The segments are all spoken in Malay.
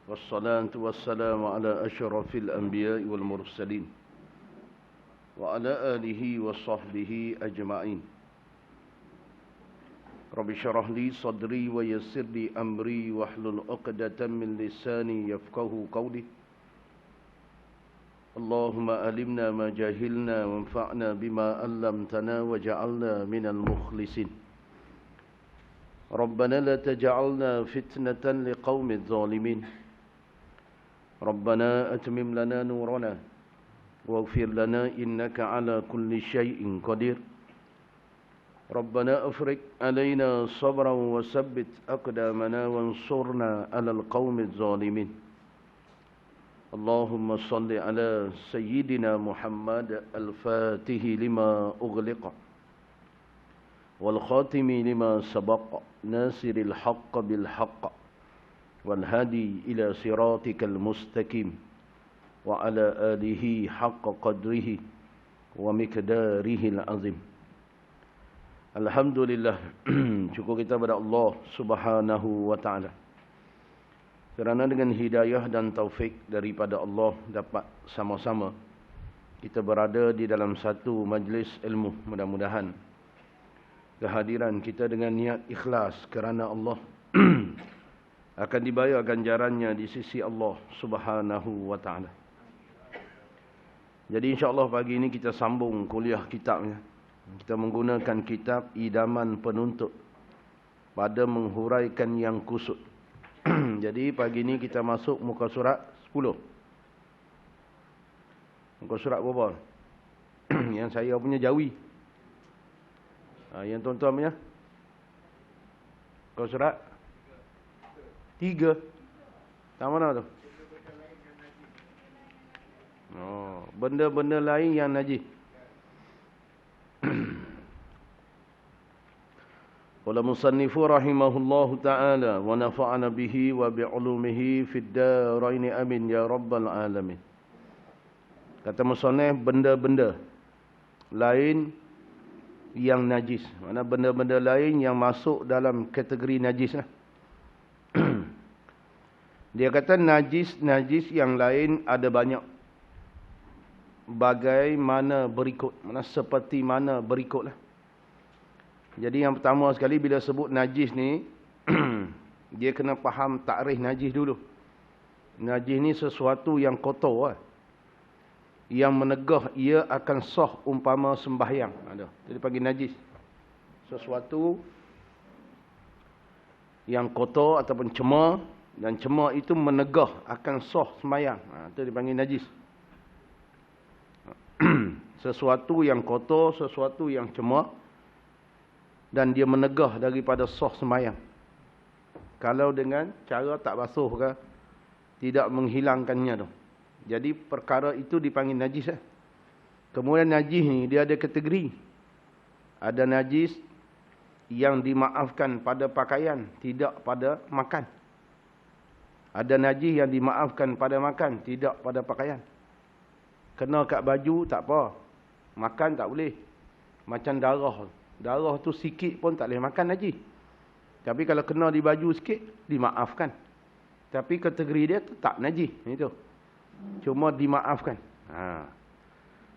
والصلاة والسلام على أشرف الأنبياء والمرسلين وعلى آله وصحبه أجمعين. رب اشرح لي صدري ويسر لي أمري واحلل عقدة من لساني يفقهوا قولي. اللهم علمنا ما جهلنا وانفعنا بما علمتنا وجعلنا من المخلصين. ربنا لا تجعلنا فتنة لقوم الظالمين. ربنا أتمم لنا نورنا واغفر لنا إنك على كل شيء قدير. ربنا أفرج علينا صبرا وثبت أقدامنا وانصرنا على القوم الظالمين. اللهم صل على سيدنا محمد الفاتح لما أغلق والخاتم لما سبق ناصر الحق بالحق والهادي إلى صراطك المستقيم وعلى آله حق قدره ومقداره العظيم. Alhamdulillah, syukur kita kepada Allah Subhanahu wa taala. Kerana dengan hidayah dan taufik daripada Allah dapat sama-sama kita berada di dalam satu majlis ilmu. Mudah-mudahan kehadiran kita dengan niat ikhlas kerana Allah akan dibayar ganjarannya di sisi Allah Subhanahu wa taala. Jadi insya-Allah pagi ini kita sambung kuliah kitabnya. Kita menggunakan kitab Idaman Penuntut pada menghuraikan yang kusut. Jadi pagi ini kita masuk muka surat 10. Muka surat berapa? Yang saya punya Jawi. Yang tuan-tuan punya? Muka surat 3. Tak mana tu? Oh, benda-benda lain yang najis. Qala musannifu rahimahullahu ta'ala wa nafa'ana bihi wa bi'ulumihi fid darain amin ya rabbal alamin. Kata musannif, benda-benda lain yang najis. Mana benda-benda lain yang masuk dalam kategori najis lah. Dia kata najis yang lain ada banyak. Bagaimana berikut, mana seperti mana berikutlah. Jadi yang pertama sekali bila sebut najis ni dia kena faham takrif najis dulu. Najis ni sesuatu yang kotor lah. Yang menegah ia akan sah umpama sembahyang. Ada. Jadi panggil najis. Sesuatu yang kotor ataupun cemar, dan cemar itu menegah akan sah sembahyang. Itu dipanggil najis. Sesuatu yang kotor, sesuatu yang cemar dan dia menegah daripada sah sembahyang. Kalau dengan cara tak basuh ke, tidak menghilangkannya tu. Jadi perkara itu dipanggil najis. Kemudian najis ni dia ada kategori. Ada najis yang dimaafkan pada pakaian, tidak pada makan. Ada najis yang dimaafkan pada makan, tidak pada pakaian. Kena kat baju tak apa. Makan tak boleh. Macam darah. Darah tu sikit pun tak boleh makan najis. Tapi kalau kena di baju sikit, dimaafkan. Tapi kategori dia tetap najis. Itu. Cuma dimaafkan.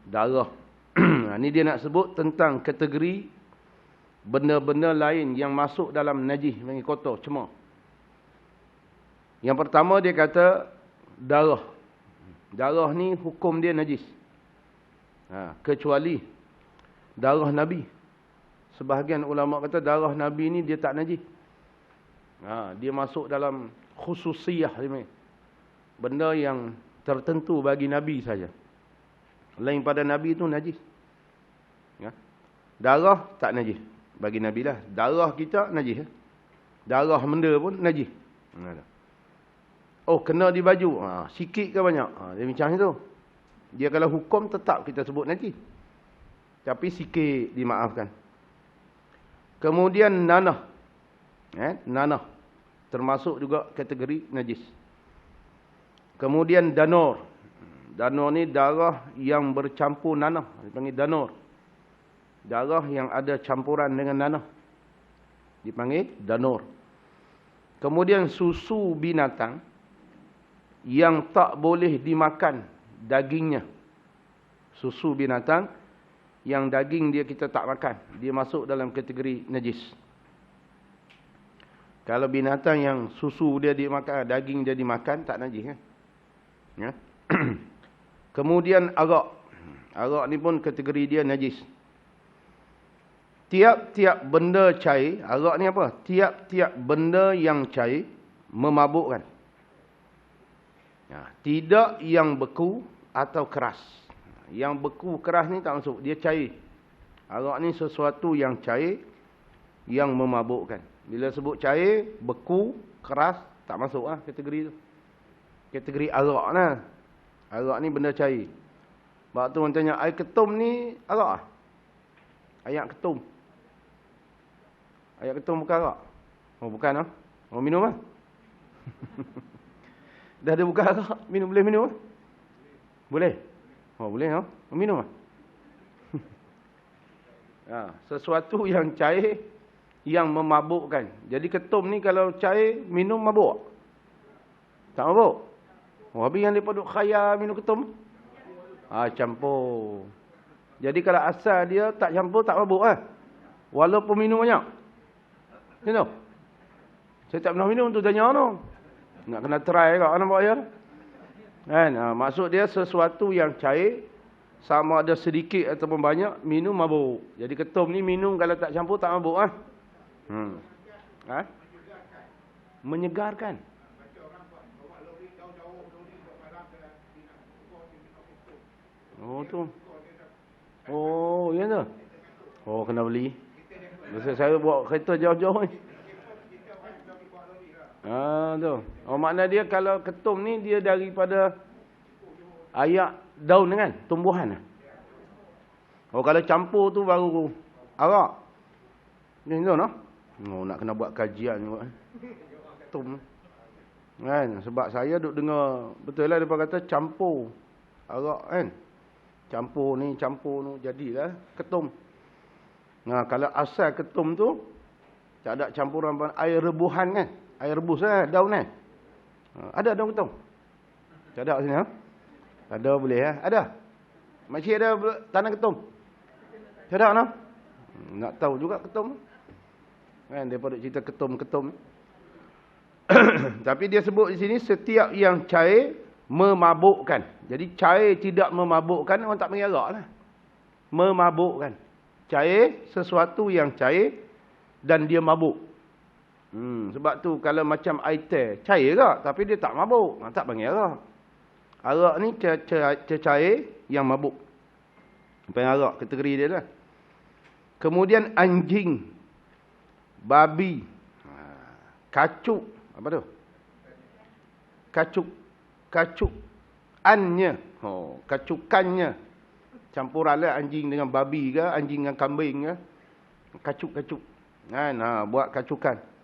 Darah. Ini dia nak sebut tentang kategori benda-benda lain yang masuk dalam najis. Panggil kotor, cemar. Yang pertama dia kata darah. Darah ni hukum dia najis. Kecuali darah Nabi. Sebahagian ulama kata darah Nabi ni dia tak najis. Dia masuk dalam khususiyah. Benda yang tertentu bagi Nabi saja. Lain pada Nabi tu najis. Darah tak najis. Bagi Nabi lah. Darah kita najis. Darah benda pun najis. Oh, kena di baju. Sikit ke banyak? Dia macam itu. Dia kalau hukum tetap kita sebut najis. Tapi sikit dimaafkan. Kemudian nanah. Nanah. Termasuk juga kategori najis. Kemudian danur. Danur ni darah yang bercampur nanah. Dipanggil danur. Darah yang ada campuran dengan nanah. Dipanggil danur. Kemudian susu binatang yang tak boleh dimakan dagingnya. Susu binatang yang daging dia kita tak makan, dia masuk dalam kategori najis. Kalau binatang yang susu dia dimakan, daging dia dimakan, tak najis kan? Ya. Kemudian arak. Arak ni pun kategori dia najis. Tiap-tiap benda cair, arak ni apa? Tiap-tiap benda yang cair memabukkan. Ya, tidak yang beku atau keras. Yang beku keras ni tak masuk, dia cair. Arak ni sesuatu yang cair yang memabukkan. Bila sebut cair, beku, keras, tak masuk lah kategori tu. Kategori arak lah. Arak ni benda cair. Sebab tu orang tanya, air ketum ni arak lah? Air ketum. Air ketum bukan arak? Oh bukan lah. Oh minum lah. Dah ada bukan arak, boleh minum lah? Boleh? Oh boleh lah. Oh, minum lah. Ha, sesuatu yang cair yang memabukkan. Jadi ketum ni kalau cair, minum mabuk? Tak mabuk? Oh, habis yang mereka duk khayal minum ketum? Campur. Jadi kalau asal dia tak campur, tak mabuk lah. Walaupun minum banyak. You know? Saya tak pernah minum tu, tanya tu. Nak kena try kat nampak ya? Kan? Maksud dia sesuatu yang cair, sama ada sedikit ataupun banyak, minum mabuk. Jadi ketum ni minum kalau tak campur tak mabuk lah. Menyegarkan. Oh tu. Oh ya tu. Oh kena beli. Masa saya bawa kereta jauh-jauh ni. Tu. Oh makna dia kalau ketum ni dia daripada ayak daun kan, tumbuhan. Oh kalau campur tu baru arak. Ni tu noh. Oh nak kena buat kajian juga. Ketum. Kan sebab saya duk dengar betul lah depa kata campur arak kan. Campur ni jadilah ketum. Nah kalau asal ketum tu tak ada campuran air rebuhan kan. Air rebus lah daun kan. Ada daun ketum. Tak ada sini ha? Ada boleh ya? Ada. Makcik ada tanah ketum. Tak ada noh. Nak tahu juga ketum. Kan daripada cerita ketum-ketum. Tapi dia sebut di sini setiap yang cair memabukkan. Jadi cair tidak memabukkan, orang tak panggil arak lah. Memabukkan. Cair sesuatu yang cair dan dia mabuk. Sebab tu kalau macam air teh, cair ke? Tapi dia tak mabuk. Tak panggil arak. Arak ni cair yang mabuk. Panggil arak, kategori dia lah. Kemudian anjing, babi, kacuk. Apa tu? Kacukannya. Kacukannya. Campuran lah anjing dengan babi ke, anjing dengan kambing ke. Kacuk. Kan? Buat kacukan.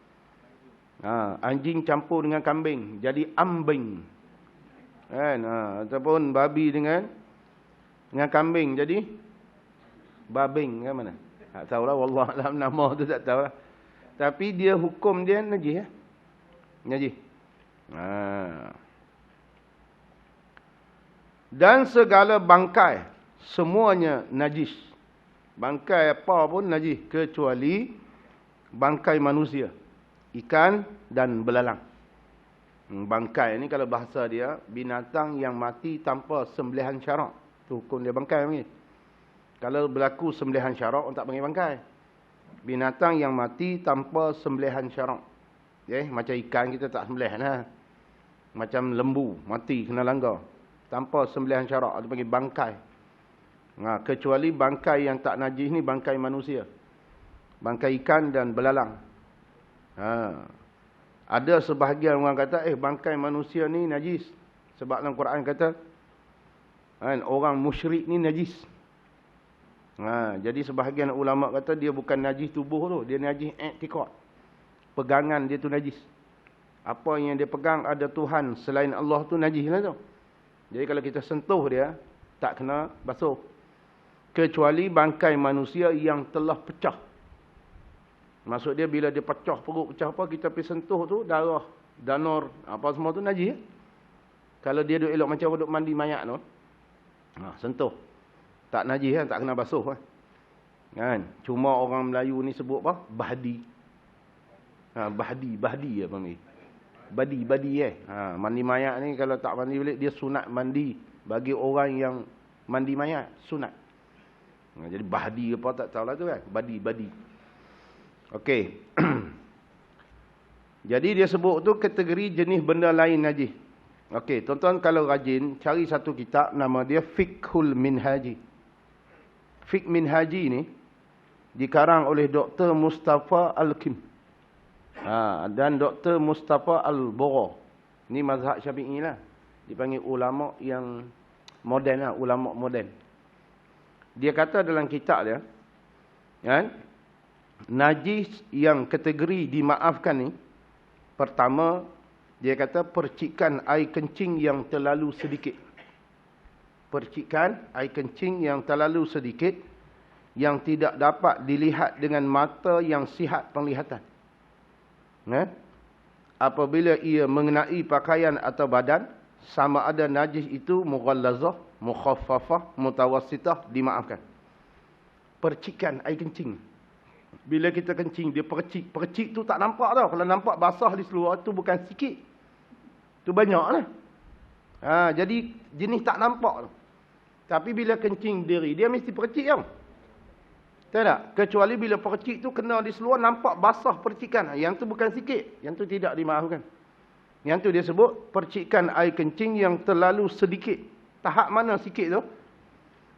Anjing campur dengan kambing. Jadi ambing. Kan? Ataupun babi dengan kambing. Jadi babing kan mana? Tak tahulah. Wallahualam nama tu tak tahulah. Tapi dia hukum dia najis ya. Najis. Dan segala bangkai semuanya najis. Bangkai apa pun najis kecuali bangkai manusia, ikan dan belalang. Bangkai ni kalau bahasa dia binatang yang mati tanpa sembelihan syarak. Tu hukum dia bangkai ni. Kalau berlaku sembelihan syarak orang tak panggil bangkai. Binatang yang mati tanpa sembelihan syarak. Macam ikan kita tak sembelih lah. Macam lembu mati kena langgar tanpa sembelihan syarak, ada panggil bangkai. Kecuali bangkai yang tak najis ni bangkai manusia. Bangkai ikan dan belalang. Ada sebahagian orang kata bangkai manusia ni najis. Sebab dalam Quran kata orang musyrik ni najis. Jadi sebahagian ulama kata dia bukan najis tubuh tu, dia najis i'tiqad. Pegangan dia tu najis. Apa yang dia pegang ada Tuhan selain Allah tu najis lah tu. Jadi kalau kita sentuh dia, tak kena basuh. Kecuali bangkai manusia yang telah pecah. Maksud dia bila dia pecah perut, pecah apa, kita pergi sentuh tu, darah, danor, apa semua tu najis. Kalau dia duk elok macam duk mandi mayat tu. Sentuh. Tak najis kan, tak kena basuh kan. Cuma orang Melayu ni sebut apa? Bahdi. Bahdi apa ni? Badi mandi mayat ni kalau tak mandi balik dia sunat mandi bagi orang yang mandi mayat, sunat. Jadi bahdi apa tak tahulah tu kan. Badi. Okey. Jadi dia sebut tu kategori jenis benda lain najis. Okey, tuan-tuan kalau rajin cari satu kitab nama dia Fiqhul Minhaji. Fiqh Minhaji ni dikarang oleh Dr. Mustafa Al-Kim. Dan Dr. Mustafa Al-Bora. Ni mazhab Syafi'i lah. Dipanggil ulama yang moden lah, ulama moden. Dia kata dalam kitab dia, kan, najis yang kategori dimaafkan ni, pertama, dia kata percikan air kencing yang terlalu sedikit. Percikan air kencing yang terlalu sedikit, yang tidak dapat dilihat dengan mata yang sihat penglihatan. Apabila ia mengenai pakaian atau badan, sama ada najis itu mughallazah, mukhaffafah, mutawassitah, dimaafkan. Percikan air kencing. Bila kita kencing, dia percik. Percik tu tak nampak tau. Kalau nampak basah di seluar tu bukan sikit. Tu banyak lah. Jadi jenis tak nampak tu. Tapi bila kencing diri, dia mesti percik tau. Tahu tak? Kecuali bila percik tu kena di seluar, nampak basah percikan. Yang tu bukan sikit. Yang tu tidak dimaafkan. Yang tu dia sebut percikan air kencing yang terlalu sedikit. Tahap mana sikit tu?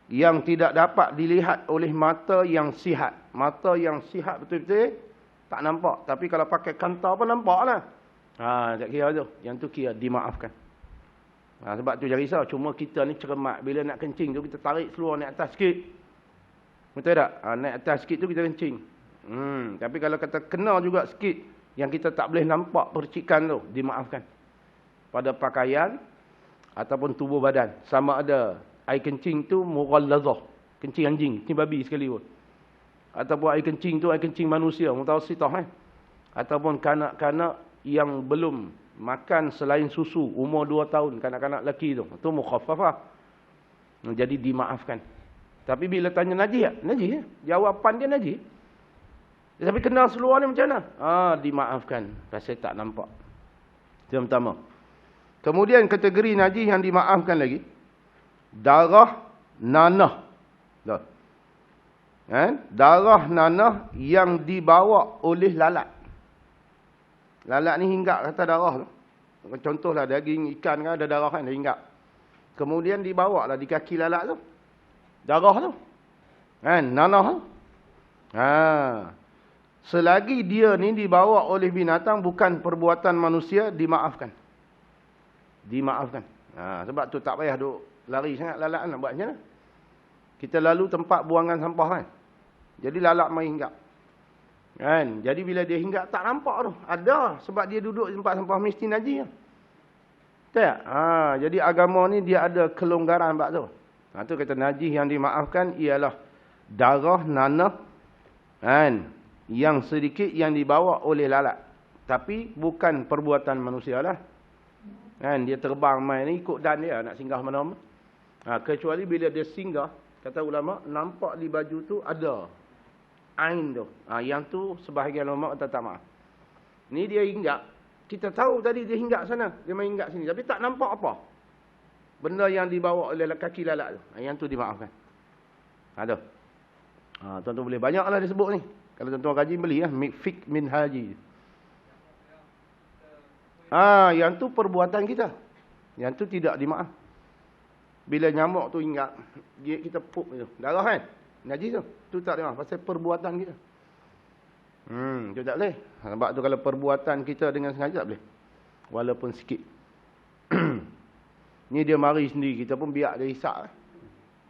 Yang tidak dapat dilihat oleh mata yang sihat. Mata yang sihat betul-betul tak nampak. Tapi kalau pakai kanta pun nampak lah. Tak kira tu. Yang tu kira dimaafkan. Sebab tu jangan risau. Cuma kita ni cermat. Bila nak kencing tu kita tarik seluar naik atas sikit. Betul tak? Naik atas sikit tu kita kencing. Tapi kalau kata kena juga sikit, yang kita tak boleh nampak percikan tu, dimaafkan. Pada pakaian ataupun tubuh badan. Sama ada air kencing tu mughallazah, kencing anjing, kencing babi sekali pun. Ataupun air kencing tu air kencing manusia, mutawassitah Ataupun kanak-kanak yang belum makan selain susu, umur 2 tahun, kanak-kanak lelaki tu. Itu mukhaffafah. Jadi dimaafkan. Tapi bila tanya najis tak? Najis. Jawapan dia najis. Tapi kena seluar ni macam mana? Dimaafkan. Pasal tak nampak. Itu yang pertama. Kemudian kategori najis yang dimaafkan lagi. Darah nanah. Darah nanah yang dibawa oleh lalat. Lalat ni hinggap kata darah tu. Contohlah daging ikan kan ada darah kan, dia hinggap. Kemudian dibawa lah di kaki lalat tu. Darah tu. Nanah tu. Selagi dia ni dibawa oleh binatang bukan perbuatan manusia, dimaafkan. Dimaafkan. Sebab tu tak payah duk lari sangat lalat nak buat macam mana. Kita lalu tempat buangan sampah kan. Jadi lalat mai hinggap. Jadi bila dia hinggap tak nampak tu. Ada sebab dia duduk di tempat sampah mesti najis. Tak? Jadi agama ni dia ada kelonggaran bab tu. Tu kata najis yang dimaafkan ialah darah nanah yang sedikit yang dibawa oleh lalat. Tapi bukan perbuatan manusia lah. Dia terbang main ni ikut dan dia nak singgah mana-mana. Kecuali bila dia singgah, kata ulama, nampak di baju tu ada ain tu. Yang tu sebahagian ulama kata tak maaf. Ni dia hinggap. Kita tahu tadi dia hinggap sana. Dia main hinggap sini. Tapi tak nampak apa. Benda yang dibawa oleh kaki lalat tu. Yang tu dimaafkan. Ada. Tuan-tuan boleh banyaklah dia sebut ni. Kalau tuan-tuan kaji beli lah. Fiqh Minhaji. Yang tu perbuatan kita. Yang tu tidak dimaaf. Bila nyamuk tu hinggap, kita pup tu. Darah kan? Najis tu. Tu tak dimaaf. Pasal perbuatan kita. Tu tak boleh. Sebab tu kalau perbuatan kita dengan sengaja tak boleh. Walaupun sikit. Ni dia mari sendiri. Kita pun biar dia hisap.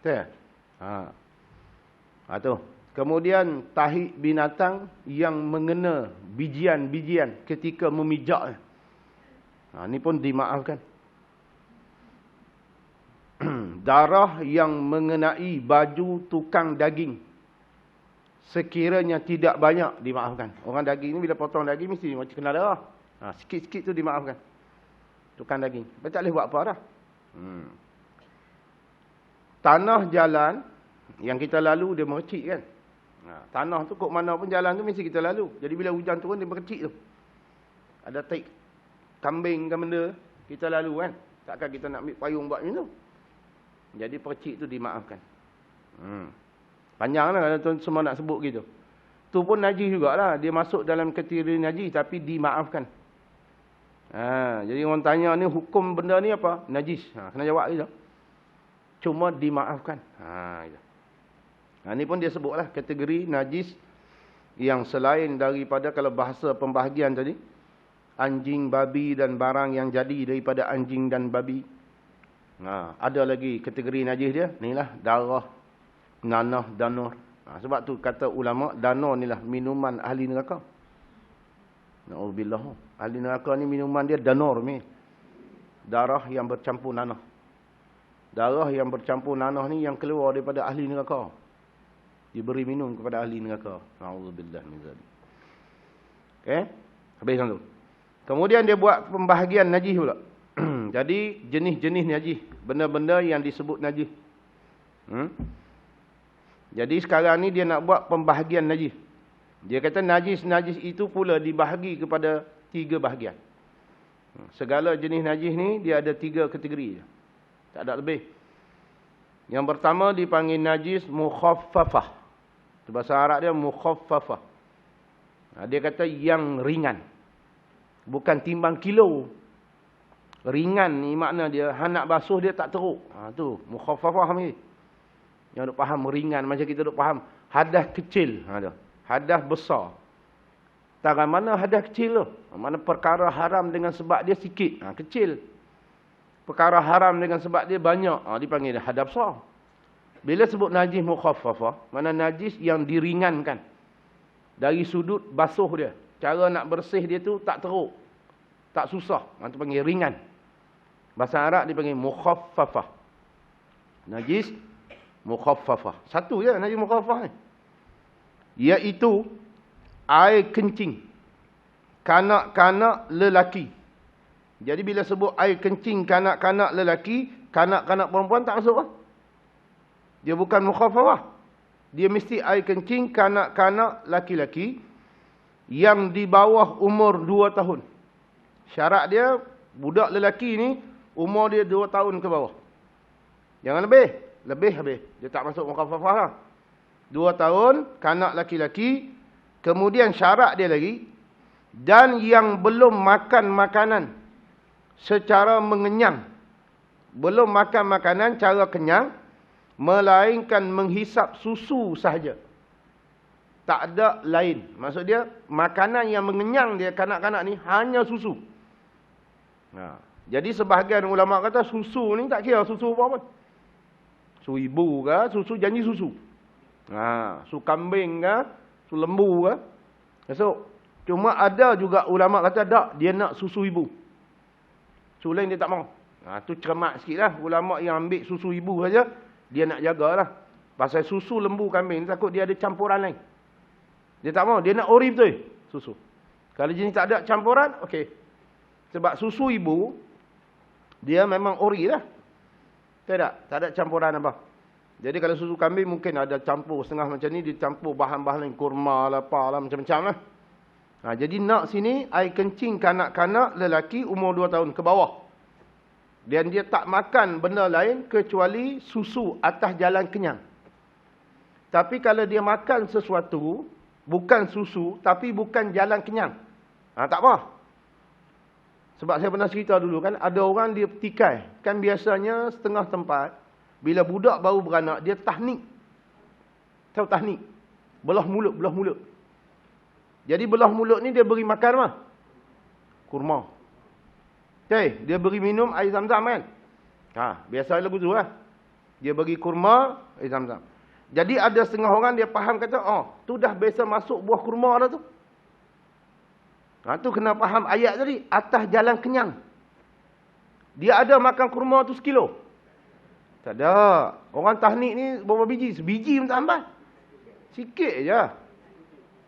Betul? Tu. Kemudian tahi binatang yang mengena bijian-bijian ketika memijak. Ni pun dimaafkan. Darah yang mengenai baju tukang daging. Sekiranya tidak banyak, dimaafkan. Orang daging ni bila potong daging mesti macam kena darah. Sikit-sikit tu dimaafkan. Tukang daging. Tapi tak boleh buat apa dah. Tanah jalan yang kita lalu dia mercik kan. Tanah tu kok mana pun jalan tu mesti kita lalu. Jadi bila hujan turun dia mercik tu. Ada taik kambing ke benda, kita lalu kan. Takkan kita nak ambil payung buat macam tu. Jadi percik tu dimaafkan. Panjang lah kalau tuan semua nak sebut gitu. Tu pun najis jugalah. Dia masuk dalam kategori najis tapi dimaafkan. Jadi orang tanya ni hukum benda ni apa? Najis. Kena jawab gitu. Cuma dimaafkan. Gitu. Ni pun dia sebutlah kategori najis yang selain daripada kalau bahasa pembahagian tadi. Anjing, babi dan barang yang jadi daripada anjing dan babi. Ada lagi kategori najis dia. Inilah darah, nanah, danur. Sebab tu kata ulama, danur inilah minuman ahli neraka. Na'udzubillah. Ahli neraka ni minuman dia danur ni. Darah yang bercampur nanah. Darah yang bercampur nanah ni yang keluar daripada ahli neraka. Diberi minum kepada ahli neraka. Na'udzubillah min zalik. Okey? Habis tu. Kemudian dia buat pembahagian najis pula. Jadi jenis-jenis najis, benda-benda yang disebut najis. Jadi sekarang ni dia nak buat pembahagian najis. Dia kata najis-najis itu pula dibahagi kepada 3 bahagian. Segala jenis najis ni dia ada 3 kategori. Tak ada lebih. Yang pertama dipanggil najis mukhaffafah. Bahasa Arab dia mukhaffafah. Dia kata yang ringan. Bukan timbang kilo. Ringan ni makna dia nak basuh dia tak teruk. Tu mukhaffafah ni. Yang duk faham ringan macam kita duk faham hadas kecil. Hadas besar. Tangan mana hadas kecil tu? Mana perkara haram dengan sebab dia sikit. Kecil. Perkara haram dengan sebab dia banyak. Dipanggil hadas besar. Bila sebut najis mukhaffafah, mana najis yang diringankan. Dari sudut basuh dia. Cara nak bersih dia tu tak teruk. Tak susah. Itu panggil ringan. Bahasa Arab dipanggil mukhaffafah. Najis mukhaffafah. Satu je najis mukhaffafah ni. Iaitu air kencing. Kanak-kanak lelaki. Jadi bila sebut air kencing kanak-kanak lelaki, kanak-kanak perempuan tak masuk lah. Dia bukan mukhaffafah. Dia mesti air kencing kanak-kanak laki-laki yang di bawah umur 2 tahun. Syarat dia, budak lelaki ni, umur dia 2 tahun ke bawah. Jangan lebih. Lebih habis. Dia tak masuk mukhaffafah lah. 2 tahun, kanak laki-laki. Kemudian syarat dia lagi. Dan yang belum makan makanan secara mengenyang. Belum makan makanan cara kenyang. Melainkan menghisap susu sahaja. Tak ada lain. Maksud dia, makanan yang mengenyang dia kanak-kanak ni hanya susu. Jadi sebahagian ulama kata susu ni tak kira susu apa pun. Susu ibu ke, susu janji susu. Susu kambing ke, susu lembu ke. So, cuma ada juga ulama kata tak, dia nak susu ibu. Susu lain dia tak mahu. Tu cermat sikit lah. Ulama yang ambil susu ibu saja, dia nak jagalah. Pasal susu lembu kambing, takut dia ada campuran lain. Dia tak mahu, dia nak ori betul susu. Kalau jenis tak ada campuran, okey. Sebab susu ibu, dia memang ori lah. Tak ada campuran apa. Jadi kalau susu kambing mungkin ada campur setengah macam ni, dicampur bahan-bahan lain, kurma lah, apa lah, macam-macam lah. Jadi nak sini, air kencing kanak-kanak lelaki umur 2 tahun ke bawah. Dan dia tak makan benda lain kecuali susu atas jalan kenyang. Tapi kalau dia makan sesuatu, bukan susu, tapi bukan jalan kenyang. Tak apa. Sebab saya pernah cerita dulu kan, ada orang dia petikai. Kan biasanya setengah tempat, bila budak baru beranak, dia tahnik. Tahu tahnik? Belah mulut. Jadi belah mulut ni dia beri makan apa? Kurma. Okay, dia beri minum air zam-zam kan? Biasa lagu tu lah. Dia bagi kurma, air zam-zam. Jadi ada setengah orang dia faham kata, tu dah biasa masuk buah kurma dah tu. Tu kena faham ayat tadi, atas jalan kenyang. Dia ada makan kurma tu 1 kilo. Tak ada. Orang tahnik ni berapa biji? Sebiji pun tak sampai. Sikit je.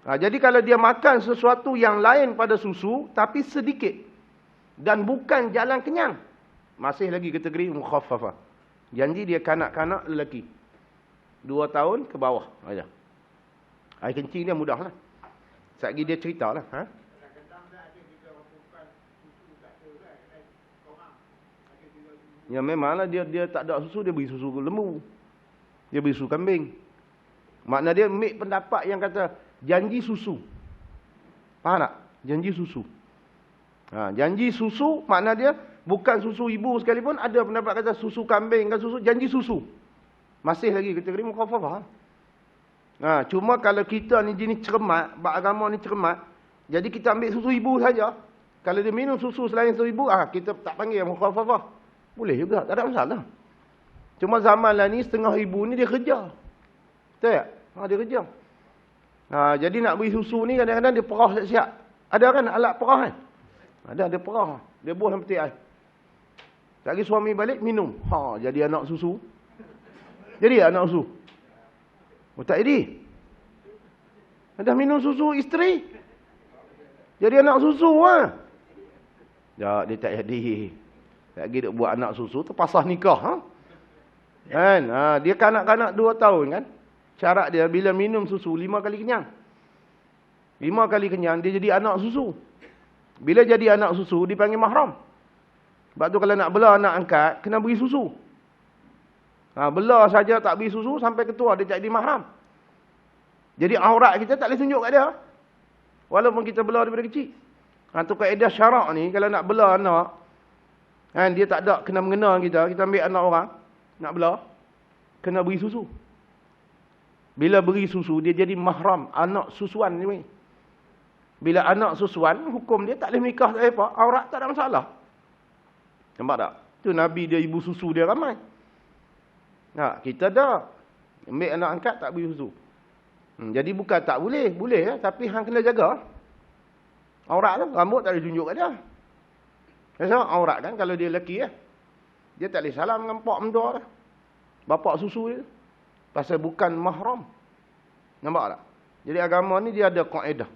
Jadi kalau dia makan sesuatu yang lain pada susu, tapi sedikit. Dan bukan jalan kenyang. Masih lagi kategori mukhaffafah. Janji dia kanak-kanak lelaki. 2 tahun ke bawah aja. Air kencing dia mudahlah. Sekali dia ceritalah. Ha? Ya memanglah dia tak ada susu, dia beri susu lembu. Dia beri susu kambing. Makna dia ambil pendapat yang kata janji susu. Faham tak? Janji susu. Janji susu makna dia bukan susu ibu sekalipun, ada pendapat kata susu kambing kan susu, janji susu. Masih lagi kategori mukhaffafah. Cuma kalau kita ni jenis cermat, agama ni cermat, jadi kita ambil susu ibu saja. Kalau dia minum susu selain susu ibu, kita tak panggil mukhaffafah. Boleh juga, tak ada masalah. Cuma zaman lah ni, setengah ibu ni dia kerja. Betul tak? Dia kerja. Jadi nak beri susu ni kadang-kadang dia perah siap-siap. Ada kan alat perah kan? Dia perah. Dia buah dalam peti air. Lagi suami balik, minum. Jadi anak susu. Jadi anak susu. Tak jadi. Dah minum susu isteri. Jadi anak susu dia tak jadi. Lagi dia buat anak susu, terpasah nikah. Kan? Dia kanak-kanak 2 tahun kan. Syarat dia bila minum susu 5 kali kenyang. 5 kali kenyang dia jadi anak susu. Bila jadi anak susu dipanggil mahram. Sebab tu kalau nak bela anak angkat kena beri susu. Bela saja tak beri susu sampai ketua dia tak jadi mahram. Jadi aurat kita tak boleh tunjuk kat dia. Walaupun kita bela daripada kecil. Tu kaedah syarak ni kalau nak bela anak kan dia tak ada kena mengena kita ambil anak orang nak bela kena beri susu. Bila beri susu, dia jadi mahram. Anak susuan ni. Bila anak susuan, hukum dia tak boleh nikah, tak boleh apa. Aurat tak ada masalah. Nampak tak? Tu Nabi dia, ibu susu dia ramai. Kita dah. Ambil anak angkat, tak beri susu. Jadi bukan tak boleh. Boleh ya. Tapi hang kena jaga. Aurat tu, rambut tak boleh tunjuk kat dia. Kenapa? Aurat kan, kalau dia lelaki ya. Dia tak boleh salam dengan pak mentua dah. Bapak susu dia. Pasal bukan mahram. Nampak tak? Jadi agama ni dia ada kaedah.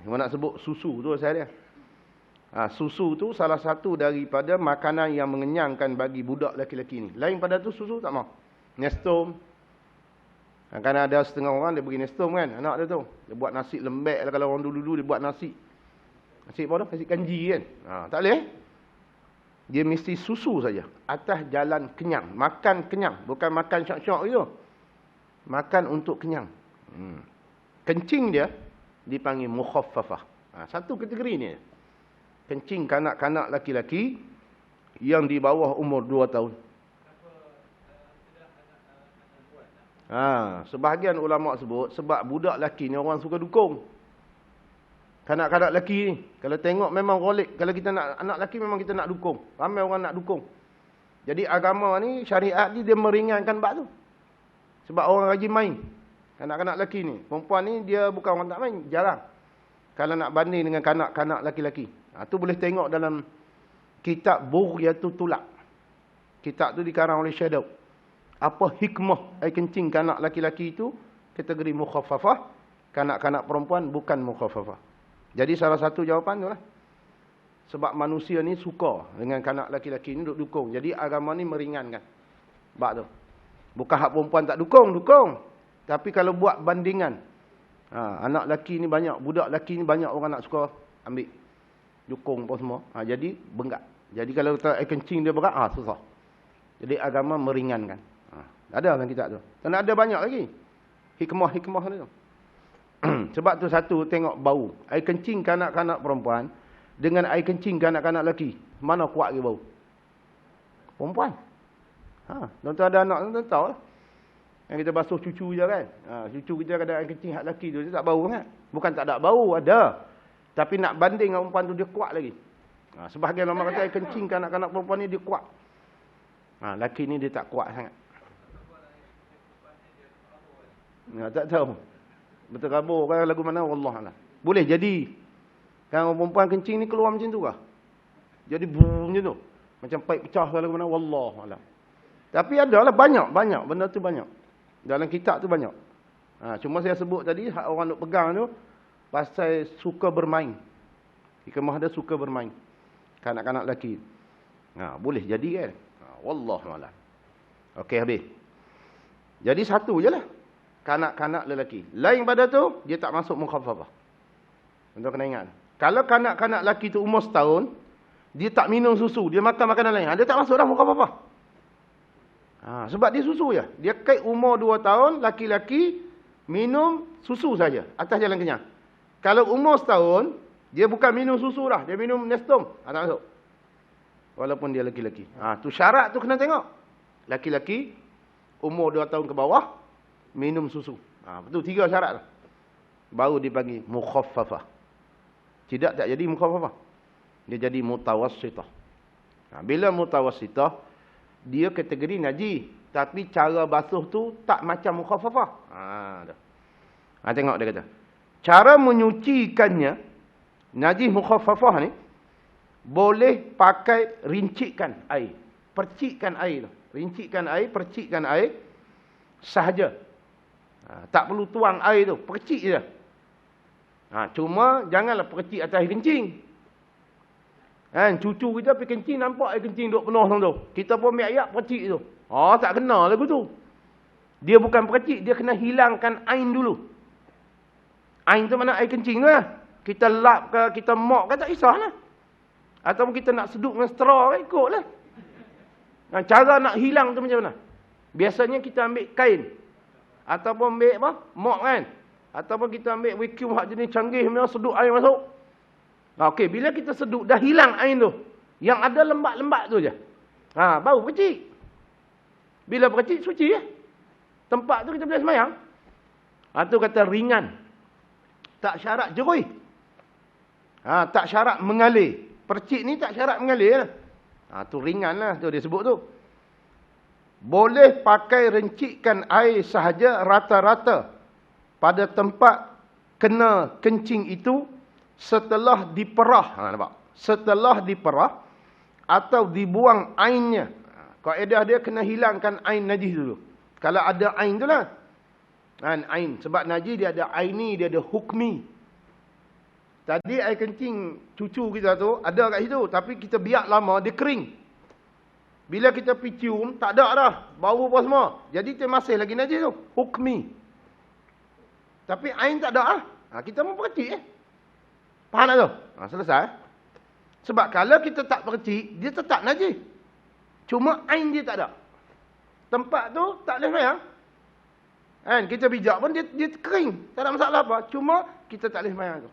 Yang nak sebut susu tu saya dia. Susu tu salah satu daripada makanan yang mengenyangkan bagi budak lelaki-lelaki ni. Lain pada tu susu tak mau. Nestum. Kan ada setengah orang dia beri nestum kan. Anak dia tu. Dia buat nasi lembek lah kalau orang dulu-dulu dia buat nasi. Nasi apa tu? Nasi kanji kan. Tak boleh. Dia mesti susu saja. Atas jalan kenyang. Makan kenyang. Bukan makan syok-syok itu. Makan untuk kenyang. Kencing dia dipanggil mukhaffafah. Satu kategori ni. Kencing kanak-kanak laki-laki yang di bawah umur 2 tahun. Sebahagian ulama' sebut sebab budak lelaki ni orang suka dukung. Kanak-kanak lelaki ni. Kalau tengok memang rolik. Kalau kita nak anak lelaki memang kita nak dukung. Ramai orang nak dukung. Jadi agama ni, syariat ni dia meringankan bab tu. Sebab orang rajin main. Kanak-kanak lelaki ni. Perempuan ni dia bukan orang tak main. Jarang. Kalau nak banding dengan kanak-kanak lelaki-lelaki. Tu boleh tengok dalam kitab Bugyatul Tulak. Kitab tu dikarang oleh Shadow. Apa hikmah air kencing kanak lelaki-lelaki itu? Kategori mukhaffafah. Kanak-kanak perempuan bukan mukhaffafah. Jadi salah satu jawapan tu lah. Sebab manusia ni suka dengan kanak lelaki-lelaki ni duk dukung. Jadi agama ni meringankan. Bab tu. Bukan hak perempuan tak dukung. Tapi kalau buat bandingan. Anak lelaki ni banyak. Budak lelaki ni banyak orang nak suka ambil. Dukung apa semua. Jadi bengat. Jadi kalau air kencing dia berat, susah. Jadi agama meringankan. Ada dalam kitab tu. Dan ada banyak lagi. Hikmah-hikmah tu. Sebab tu satu tengok bau. Air kencing kanak-kanak perempuan dengan air kencing kanak-kanak lelaki. Mana kuat ke bau? Perempuan. Tuan-tuan ada anak tuan-tuan tahu lah. Yang kita basuh cucu je kan. Cucu kita kadang air kencing hak lelaki tu dia tak bau kan. Bukan tak ada bau, ada. Tapi nak banding dengan perempuan tu dia kuat lagi. Sebahagian orang kata air kencing kanak-kanak perempuan ni dia kuat. Lelaki ni dia tak kuat sangat. Tak tahu. Betul kabur kan lagu mana wallahualam. Boleh jadi. Kan orang perempuan kencing ni keluar macam tu kah? Jadi macam tu. Macam paip pecah lagu mana wallahualam. Tapi adalah banyak benda tu banyak. Dalam kitab tu banyak. Cuma saya sebut tadi hak orang nak pegang tu pasal suka bermain. Hikmah dia suka bermain. Kanak-kanak lelaki. Boleh jadi kan? Wallahualam. Okey, habis. Jadi satu je lah. Kanak-kanak lelaki. Lain pada tu, dia tak masuk mukhaffafah. Tuan kena ingat. Kalau kanak-kanak lelaki tu umur setahun, dia tak minum susu, dia makan makanan lain. Dia tak masuk dah mukhaffafah. Sebab dia susu je. Dia kait umur 2 tahun, laki-laki minum susu saja atas jalan kenyang. Kalau umur setahun, dia bukan minum susu dah, dia minum Nestum. Tak masuk. Walaupun dia laki-laki. Tu syarat tu kena tengok. Laki-laki umur 2 tahun ke bawah minum susu. Betul 3 syarat tu. Baru dipanggil mukhaffafah. Tidak tak jadi mukhaffafah. Dia jadi mutawassitah. Bila mutawassitah, dia kategori najis, tapi cara basuh tu tak macam mukhaffafah. Tengok dia kata. Cara menyucikannya, najis mukhaffafah ni, boleh pakai rincikan air. Percikkan air. Rincikan air, percikkan air sahaja. Tak perlu tuang air tu, percik je. Cuma janganlah percik atas air kencing. Cucu kita pergi kencing, nampak air kencing duk penuh tu. Kita pun ambil air percik tu. Tak kena lagu tu. Dia bukan percik, dia kena hilangkan air dulu. Air tu mana air kencing tu lah. Kita lap ke, kita mop ke, tak kisahlah. Ataupun kita nak seduk dengan straw, ikutlah. Cara nak hilang tu macam mana? Biasanya kita ambil kain. Ataupun ambil apa? Mop kan? Ataupun kita ambil vacuum hak jenis canggih, seduk air masuk. Okey, bila kita seduk, dah hilang air tu. Yang ada lembat-lembat tu je. Baru percik. Bila percik, suci ya. Tempat tu kita boleh semayang. Tu kata ringan. Tak syarat jerui. Tak syarat mengalir. Percik ni tak syarat mengalir. Tu ringan lah. Tu dia sebut tu. Boleh pakai rencikan air sahaja rata-rata pada tempat kena kencing itu setelah diperah. Nampak? Setelah diperah atau dibuang ainnya. Kaedah dia kena hilangkan ain najis dulu. Kalau ada ain tu lah. Ain. Sebab najis dia ada aini, dia ada hukmi. Tadi air kencing cucu kita tu ada kat situ. Tapi kita biar lama, dia kering. Bila kita pergi cium, tak ada dah. Bau apa semua. Jadi dia masih lagi najis tu. Hukmi. Tapi ain tak ada. Kita pun percik. Faham tak tu? Selesai. Sebab kalau kita tak percik, dia tetap najis. Cuma ain dia tak ada. Tempat tu tak boleh semayang. Kita bijak pun dia kering. Tak ada masalah apa. Cuma kita tak boleh semayang tu.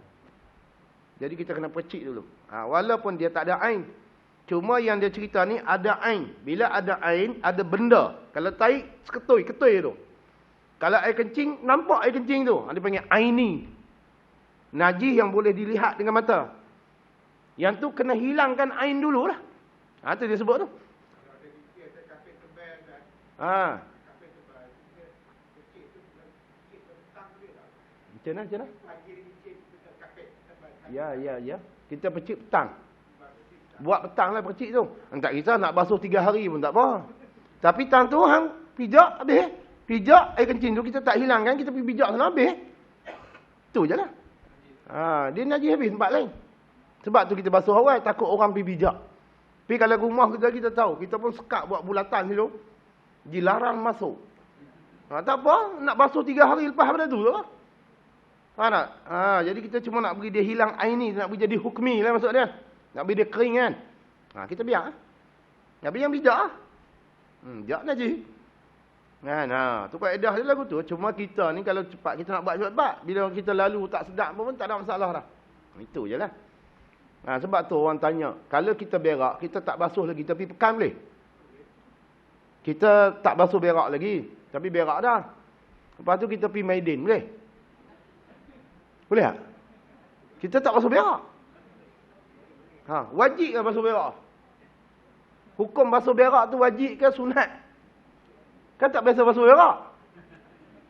Jadi kita kena percik dulu. Walaupun dia tak ada ain. Cuma yang dia cerita ni ada ain. Bila ada ain, ada benda. Kalau taik, ketui tu. Kalau air kencing, nampak air kencing tu. Dia panggil aini. Najis yang boleh dilihat dengan mata. Yang tu kena hilangkan ain dulu lah. Tu dia sebut tu. Macam mana? Ya. Kita percik petang. Buat petang lah percik tu. Tak kisah nak basuh 3 hari pun tak apa. Tapi tang tu hang pijak habis. Pijak air kencing tu kita tak hilangkan, kita pergi pijak sana habis. Tu je lah. Dia najis habis tempat lain. Sebab tu kita basuh awal, takut orang pergi pijak. Tapi kalau rumah kita tahu, kita pun sekat buat bulatan situ. Dilarang masuk. Tak apa, nak basuh 3 hari lepas pada tu lah. Faham tak? Jadi kita cuma nak beri dia hilang air ni, nak beri jadi hukmi lah maksud dia. Nak beri dia kering kan. Kita biar. Tapi yang bijak lah. Bijak najis. Tu kaedah dia lagu tu. Cuma kita ni kalau cepat, kita nak buat cepat. Bila kita lalu tak sedap pun tak ada masalah dah. Itu je lah. Sebab tu orang tanya. Kalau kita berak, kita tak basuh lagi. Tapi pekan boleh? Kita tak basuh berak lagi. Tapi berak dah. Lepas tu kita pergi Maidin. Boleh? Boleh tak? Kita tak basuh berak. Wajib ke basuh berak? Hukum basuh berak tu wajib ke sunat? Kan tak biasa basuh berak?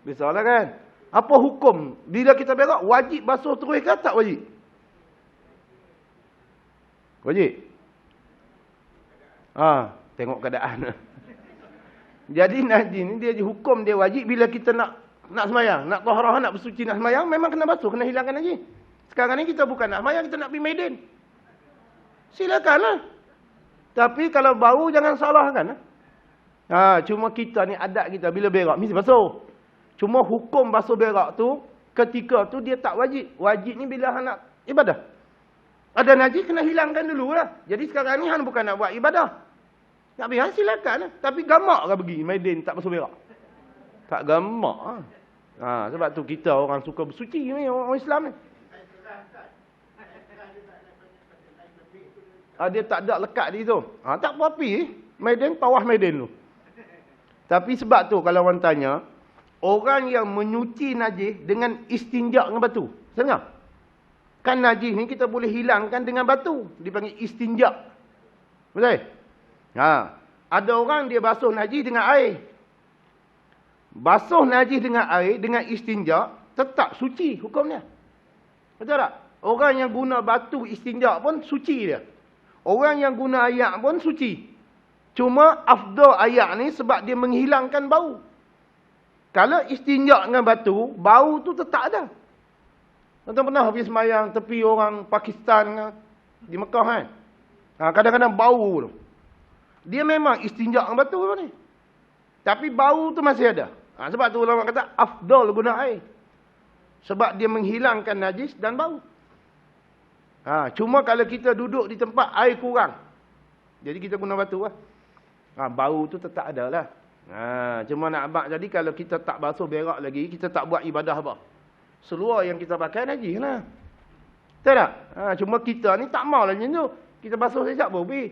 Biasalah kan? Apa hukum? Bila kita berak, wajib basuh terus ke tak wajib? Wajib? Tengok keadaan. Jadi najis ni dia hukum dia wajib bila kita nak semayang, nak taharah, nak bersuci, nak semayang, memang kena basuh, kena hilangkan najis. Sekarang ni kita bukan nak semayang, kita nak pergi Medan. Silakanlah. Tapi kalau bau jangan salahkan. Cuma kita ni adat kita bila berak mesti basuh. Cuma hukum basuh berak tu ketika tu dia tak wajib. Wajib ni bila nak ibadah. Ada najis kena hilangkan dululah. Jadi sekarang ni hang bukan nak buat ibadah. Nak pergi silakan. Tapi gamak ke pergi Medan tak basuh berak? Tak gamak. Sebab tu kita orang suka bersuci ni, orang Islam ni. Dia tak ada lekat di situ. Tak apa-apa. Medan, tawaf Medan tu. Tapi sebab tu kalau orang tanya, orang yang menyuci najis dengan istinja dengan batu. Senang. Kan najis ni kita boleh hilangkan dengan batu. Dipanggil istinja. Betul? Ada orang dia basuh najis dengan air. Basuh najis dengan air, dengan istinja, tetap suci hukumnya. Betul tak? Orang yang guna batu istinja pun suci dia. Orang yang guna ayak pun suci. Cuma afdal ayak ni sebab dia menghilangkan bau. Kalau istinja dengan batu, bau tu tetap ada. Tuan pernah pergi semayang tepi orang Pakistan di Mekah kan? Kadang-kadang bau tu. Dia memang istinja dengan batu ni. Tapi bau tu masih ada. Sebab tu ulama kata afdal guna air. Sebab dia menghilangkan najis dan bau. Cuma kalau kita duduk di tempat air kurang. Jadi kita guna batu lah. Bau tu tetap ada lah. Cuma nak abang jadi kalau kita tak basuh berak lagi, kita tak buat ibadah apa. Seluar yang kita pakai najis lah. Betul tak? Cuma kita ni tak mau lah macam tu. Kita basuh sekejap pun pergi.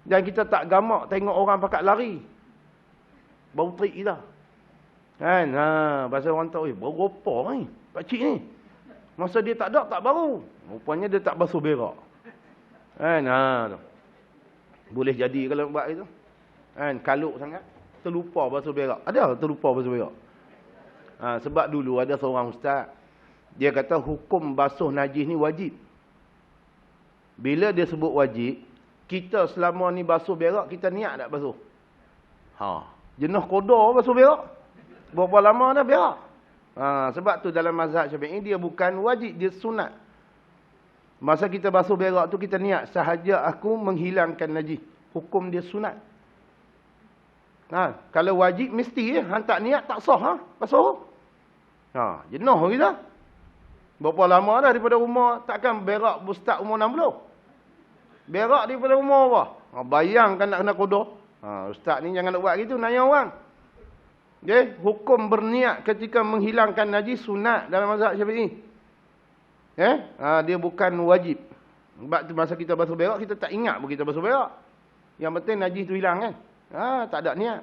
Dan kita tak gamak tengok orang pakat lari. Bau terik kita. Kan? Pasal orang tahu, bau apa ni? Pakcik ni. Masa dia tak ada, tak bau. Rupanya dia tak basuh berak. Kan? Boleh jadi kalau buat itu. Kan? Kaluk sangat. Terlupa basuh berak. Ada terlupa basuh berak? Sebab dulu ada seorang ustaz. Dia kata hukum basuh najis ni wajib. Bila dia sebut wajib, kita selama ni basuh berak, kita niat tak basuh? Jenah kodor basuh berak. Berapa lama dah berak? Sebab tu dalam mazhab Syafi'i dia bukan wajib, dia sunat. Masa kita basuh berak tu kita niat sahaja aku menghilangkan najis. Hukum dia sunat. Kalau wajib mesti hang tak niat tak sah basuh. Jenah kita. Berapa lama dah daripada rumah, takkan berak ustaz umur 60. Berak daripada rumah apa? Bayangkan nak kena kodor. Ustaz ni jangan nak buat gitu, nanya orang. Okay? Hukum berniat ketika menghilangkan najis sunat dalam mazhab Syafi'i. Dia bukan wajib. Sebab tu masa kita basuh berak, kita tak ingat pun kita basuh berak. Yang penting najis tu hilang kan. Tak ada niat.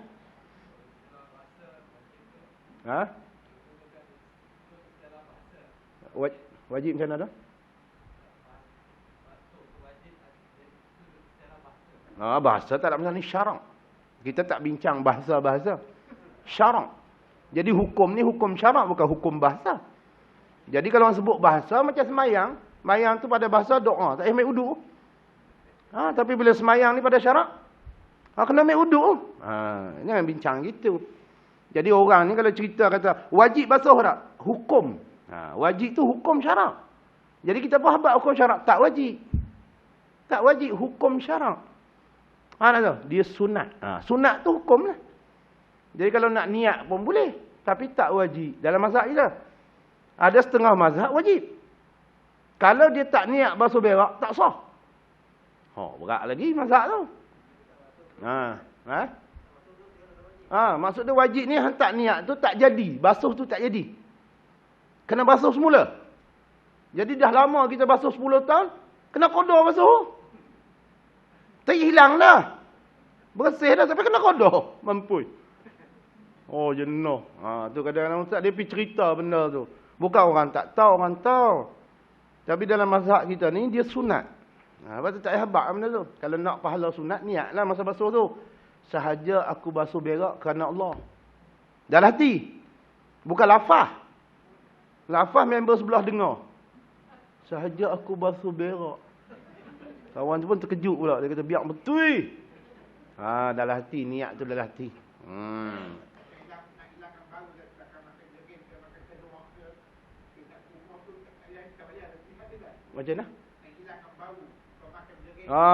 Wajib macam mana tu? Bahasa tak ada masalah ni syarak. Kita tak bincang bahasa-bahasa. Syarak. Jadi hukum ni hukum syarak bukan hukum bahasa. Jadi kalau orang sebut bahasa macam semayang. Semayang tu pada bahasa doa. Tak payah ambil uduk. Tapi bila semayang ni pada syarak. Kena ambil uduk. Jangan bincang gitu. Jadi orang ni kalau cerita kata wajib basuh tak? Hukum. Wajib tu hukum syarak. Jadi kita faham hukum syarak. Tak wajib. Tak wajib hukum syarak. Dia sunat. Sunat tu hukum lah. Jadi kalau nak niat pun boleh. Tapi tak wajib. Dalam mazhab kita. Ada setengah mazhab wajib. Kalau dia tak niat basuh berak, tak sah. Berat lagi mazhab tu. Maksud dia wajib ni hang tak niat tu tak jadi. Basuh tu tak jadi. Kena basuh semula. Jadi dah lama kita basuh 10 tahun. Kena kodor basuh. Tak hilang dah. Bersih dah sampai kena kodor. Mampus. Jenuh. Tu kadang-kadang ustaz dia pergi cerita benda tu. Bukan orang tak tahu, orang tahu. Tapi dalam mazhab kita ni dia sunat. Lepas tu tak payah habaq benda tu. Kalau nak pahala sunat, niatlah masa basuh tu. Sahaja aku basuh berak kerana Allah. Dalam hati. Bukan lafaz. Lafaz member sebelah dengar. Sahaja aku basuh berak. Kawan tu pun terkejut pula. Dia kata biar betul. Dalam hati. Niat tu dalam hati. Macam mana?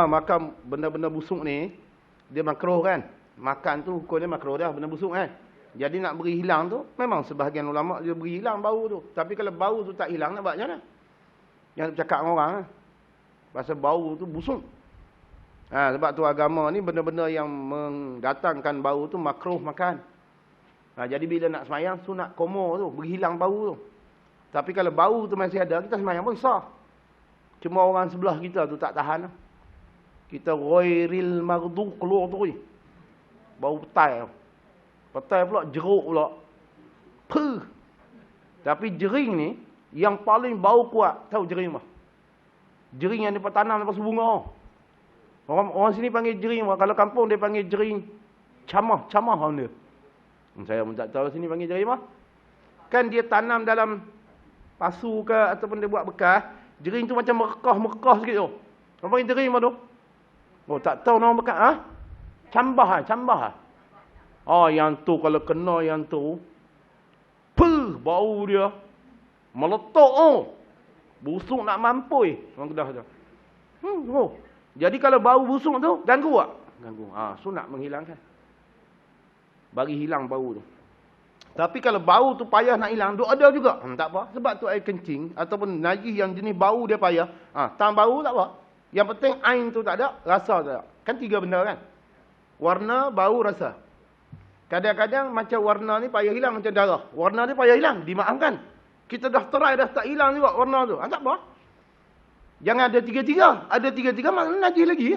Makan benda-benda busuk ni, dia makruh kan? Makan tu hukum dia makruh dah, benda busuk kan? Jadi nak beri hilang tu, memang sebahagian ulama' dia beri hilang bau tu. Tapi kalau bau tu tak hilang, nak buat macam mana? Yang bercakap dengan orang, pasal bau tu busuk. Sebab tu agama ni benda-benda yang mendatangkan bau tu makruh makan. Jadi bila nak semayang, sunat komo tu, beri hilang bau tu. Tapi kalau bau tu masih ada, kita semayang pun sah. Cuma orang sebelah kita tu tak tahan. Kita ghairil maghduq keluar tu. Bau petai. Petai pula jeruk pula. Puh. Tapi jering ni, yang paling bau kuat, tahu jering apa? Jering yang dia tanam lepas bunga. Orang sini panggil jering. Kalau kampung dia panggil jering camah. Camah orang dia. Saya pun tak tahu sini panggil jering apa. Kan dia tanam dalam pasu ke ataupun dia buat bekas. Jering tu macam merekah sikit tu. Orang panggil jering apa tu? Oh, tak tahu nama bekas. Cambah. Yang tu kalau kena yang tu. Puh, bau dia. Meletup busuk nak mampui. Orang Kedah tu. Jadi kalau bau busuk tu, ganggu tak? Ganggu. Sunat menghilangkan. Bagi hilang bau tu. Tapi kalau bau tu payah nak hilang, ada juga. Tak apa. Sebab tu air kencing, ataupun najis yang jenis bau dia payah. Tang bau tak apa. Yang penting air tu tak ada, rasa tak ada. Kan 3 benda kan? Warna, bau, rasa. Kadang-kadang macam warna ni payah hilang macam darah. Warna ni payah hilang, dimaafkan. Kita dah try, dah tak hilang juga warna tu. Tak apa. Jangan ada 3-3. Ada 3-3 maknanya najis lagi.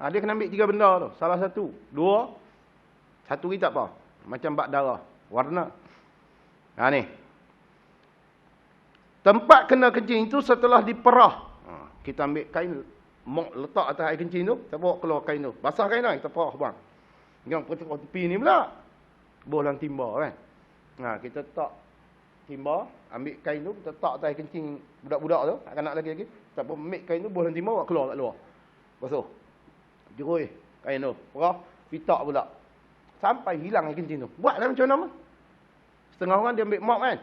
Dia kena ambil 3 benda tu. Salah satu. 2. Satu lagi tak apa. Macam bak darah. Warna. Ni. Tempat kena kencing itu setelah diperah. Kita ambil kain. Letak atas air kencing tu. Kita bawa keluar kain tu. Basah kain lah. Kita perah bang. Yang tepi ni pula. Bolang timba kan. Kita tak timba. Ambil kain tu. Kita tak atas air kencing budak-budak tu. Kanak lagi-lagi. Kita ambil kain tu. Bolang timba. Buat keluar kat luar. Basuh. Jerui kain tu. Perah. Pitak pula. Sampai hilang air kencing tu. Buatlah macam mana? Setengah orang dia ambil mop kan.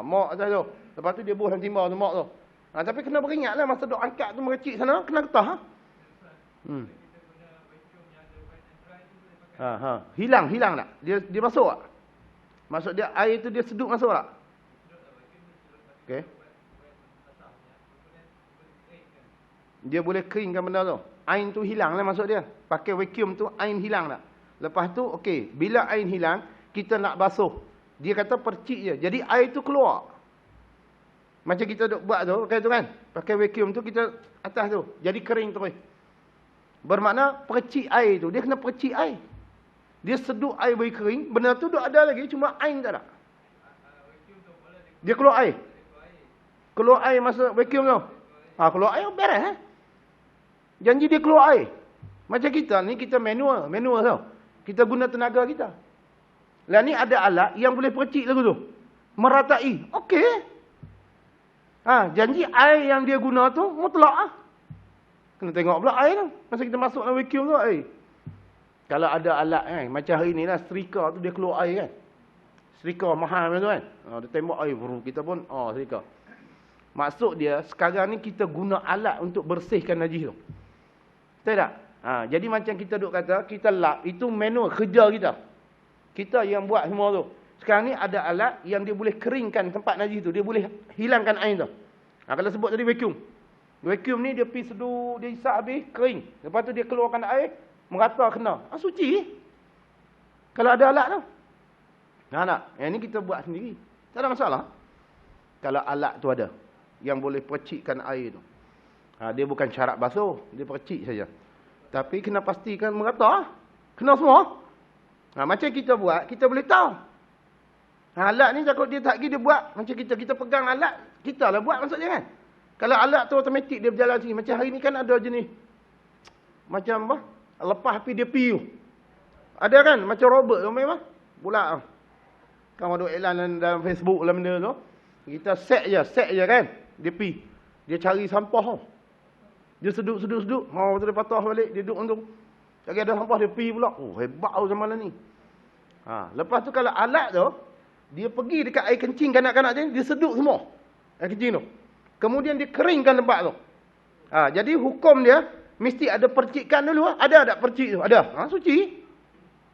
Mop atas tu. Lepas tu dia buah dalam timba tu mop tu. Tapi kena beringat lah masa duk angkat tu merecik sana. Kena getah. Hilang tak? Dia masuk tak? Maksud dia air tu dia sedut masuk tak? Okey. Dia boleh keringkan benda tu. Air tu hilang lah maksud dia. Pakai vacuum tu air hilang tak? Lepas tu, okey. Bila air hilang, kita nak basuh. Dia kata percik je. Jadi air tu keluar. Macam kita duk buat tu, pakai tu kan. Pakai vacuum tu, kita atas tu. Jadi kering terus. Bermakna percik air tu. Dia kena percik air. Dia sedut air bagi kering. Benda tu duk ada lagi, cuma air tak ada. Dia keluar air. Keluar air masuk vacuum tu. Keluar air, beres. Janji dia keluar air. Macam kita ni, kita manual tau. Kita guna tenaga kita. Lah ni ada alat yang boleh percik lagu tu. Meratai. Okey. Janji air yang dia guna tu mutlak. Kena tengok pula air tu. Masa kita masuk dalam vacuum tu air. Kalau ada alat kan. Macam hari ni lah. Setrika tu dia keluar air kan. Setrika mahal macam tu kan. Dia tembak air. Kita pun. Setrika. Maksud dia. Sekarang ni kita guna alat untuk bersihkan najis tu. Betul tak? Jadi macam kita duk kata, kita lap, itu manual kerja kita. Kita yang buat semua tu. Sekarang ni ada alat yang dia boleh keringkan tempat najis tu. Dia boleh hilangkan air tu. Kalau sebut tadi vacuum. Vacuum ni dia pergi seduh, dia isap habis, kering. Lepas tu dia keluarkan air, merata kena. Suci. Kalau ada alat tu. Tak? Yang ni kita buat sendiri. Tak ada masalah. Kalau alat tu ada, yang boleh percikkan air tu. Dia bukan syarat basuh, dia percik saja. Tapi kena pastikan merata. Kena semua. Macam kita buat, kita boleh tahu. Alat ni takut dia tak pergi, dia buat. Macam kita pegang alat, kita lah buat maksudnya kan. Kalau alat tu automatik dia berjalan sini. Macam hari ni kan ada jenis. Macam apa? Lepas api dia piu. Ada kan? Macam robot tu memang. Pula. Kamu ada iklan dalam Facebook dalam benda tu. Kita set je kan. Dia pi. Dia cari sampah tu. Dia seduk. Lepas tu dia patah balik. Dia duduk tu. Lagi ada sampah, dia pergi pula. Hebat tu zaman ni. Lepas tu kalau alat tu, dia pergi dekat air kencing kanak-kanak je, dia seduk semua. Air kencing tu. Kemudian dia keringkan tempat tu. Jadi hukum dia mesti ada percikan dulu. Ada tak percik tu? Ada. Suci.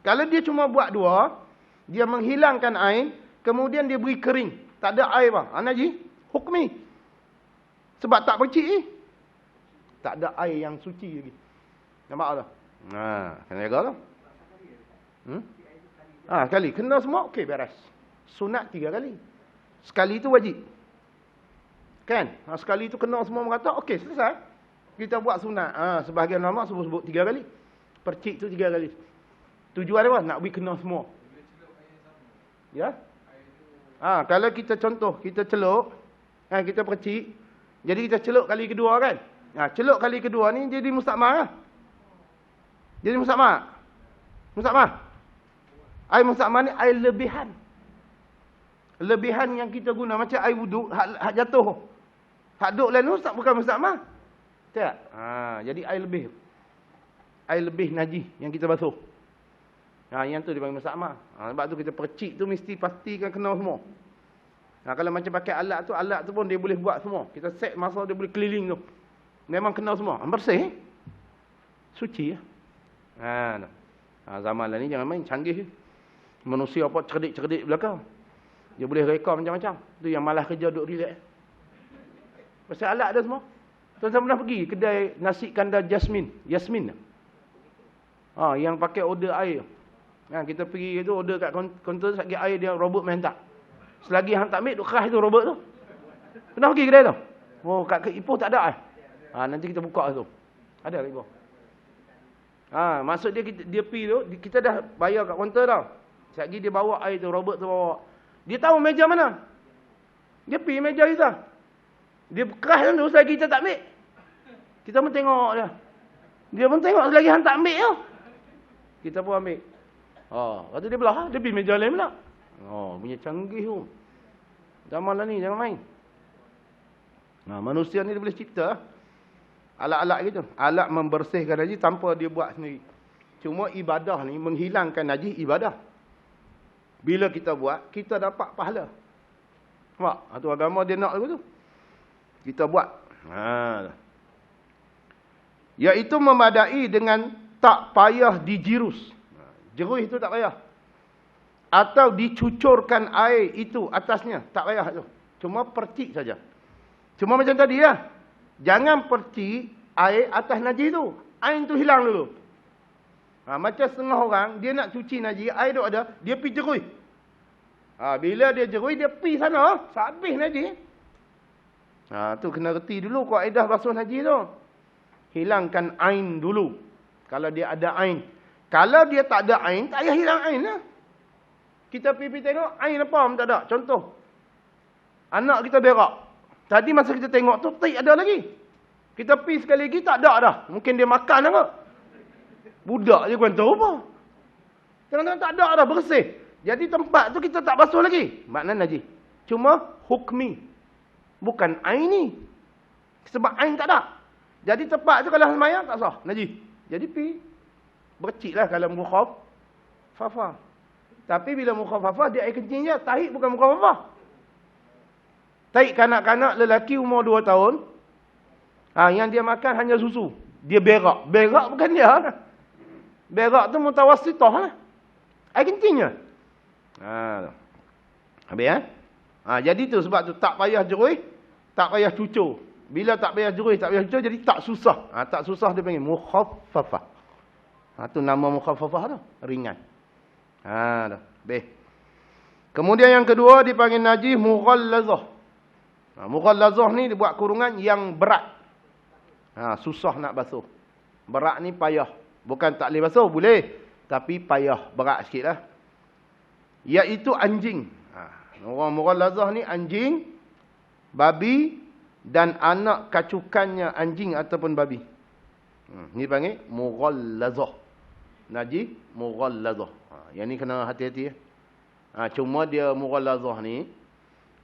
Kalau dia cuma buat dua, dia menghilangkan air, kemudian dia beri kering. Tak ada air bang. Najis. Hukmi. Sebab tak percik tak ada air yang suci lagi. Nampak tak? Kena jaga tu. Sekali. Kena semua, okey beres. Sunat 3 kali. Sekali tu wajib. Kan? Sekali tu kena semua mengata, okey selesai. Kita buat sunat. Sebahagian ulama sebut 3 kali. Percik tu 3 kali. Tujuan apa? Nak beri kena semua. Ya? Kalau kita contoh, kita celup, kita percik, jadi kita celup kali kedua kan? Celup kali kedua ni jadi mustakmal lah. Jadi mustakmal. Mustakmal. Air mustakmal ni air lebihan. Lebihan yang kita guna macam air wuduk, hak jatuh. Hak duk lain tu bukan mustakmal. Tak? Jadi air lebih. Air lebih najis yang kita basuh. Yang tu dipanggil mustakmal. Sebab tu kita percik tu mesti pastikan kena semua. Kalau macam pakai alat tu pun dia boleh buat semua. Kita set masa dia boleh keliling tu. Memang kena semua. Bersih. Suci. Zaman lah ni jangan main. Canggih. Manusia apa cerdik-cerdik belakang. Dia boleh reka macam-macam. Tu yang malas kerja duduk relax. Pasal alat dah semua. Tuan-tuan pernah pergi kedai nasi kandar Jasmine. Yasmin. Yang pakai order air. Kita pergi tu order kat kaunter. Sekali air dia robot main tak. Selagi hang tak ambil duk keras tu robot tu. Pernah pergi kedai tu? Kat Ipoh tak ada. Nanti kita buka tu. Ada kat Ipoh. Maksud dia pergi tu, kita dah bayar kat kaunter dah. Sekali dia bawa air tu, robot tu bawa. Dia tahu meja mana. Dia pergi meja kita. Dia keras tu selagi kita tak ambil. Kita pun tengok dia. Dia pun tengok selagi hang tak ambil tu. Kita pun ambil. Kata dia belah, dia pergi meja lain pula. Punya canggih tu. Zaman lah ni, jangan main. Manusia ni dia boleh cipta alat-alat gitu. Alat membersihkan najis tanpa dia buat sendiri. Cuma ibadah ni menghilangkan najis ibadah. Bila kita buat, kita dapat pahala. Nampak? Itu agama dia nak lagu tu. Kita buat. Iaitu memadai dengan tak payah dijirus. Jerus itu tak payah. Atau dicucurkan air itu atasnya. Tak payah tu. Cuma percik saja. Cuma macam tadi lah. Jangan percik air atas najis tu. Air tu hilang dulu. Macam setengah orang, dia nak cuci najis, air tu ada, dia pergi jerui. Bila dia jerui, dia pergi sana, habis najis. Tu kena reti dulu kaedah basuh najis tu. Hilangkan ain dulu. Kalau dia ada ain. Kalau dia tak ada ain, tak payah hilang ain lah. Kita pergi tengok, ain apa pun tak ada. Contoh, anak kita berak. Tadi masa kita tengok tu, tak ada lagi. Kita pergi sekali lagi, tak ada dah. Mungkin dia makan lah kot. Budak je kau tahu apa. Kadang-kadang tak ada dah, bersih. Jadi tempat tu kita tak basuh lagi. Maknanya najis. Cuma hukmi. Bukan ain ni. Sebab ain tak ada. Jadi tempat tu kalau semayang tak sah. Najis. Jadi pergi. Berciklah kalau mukhafafah. Tapi bila mukhafafah dia air kencing je. Tahik bukan mukhafafah. Tahik kanak-kanak lelaki umur 2 tahun. Yang dia makan hanya susu. Dia berak. Berak bukan dia. Berak tu mutawassitah lah. Air kencing je. Habis jadi tu sebab tu tak payah jerui, tak payah cucur. Bila tak payah jerui, tak payah cucur, jadi tak susah. Tak susah dia panggil mukhaffafah. Tu nama mukhaffafah tu, ringan. Habis. Kemudian yang kedua dipanggil najis mughallazah. Mughallazah ni dia buat kurungan yang berat. Susah nak basuh. Berat ni payah. Bukan tak boleh basuh, boleh. Tapi payah, berat sikit lah. Iaitu anjing. Orang mughallazah ni anjing, babi dan anak kacukannya anjing ataupun babi. Ni panggil mughallazah. Najis mughallazah. Yang ni kena hati-hati. Cuma dia mughallazah ni,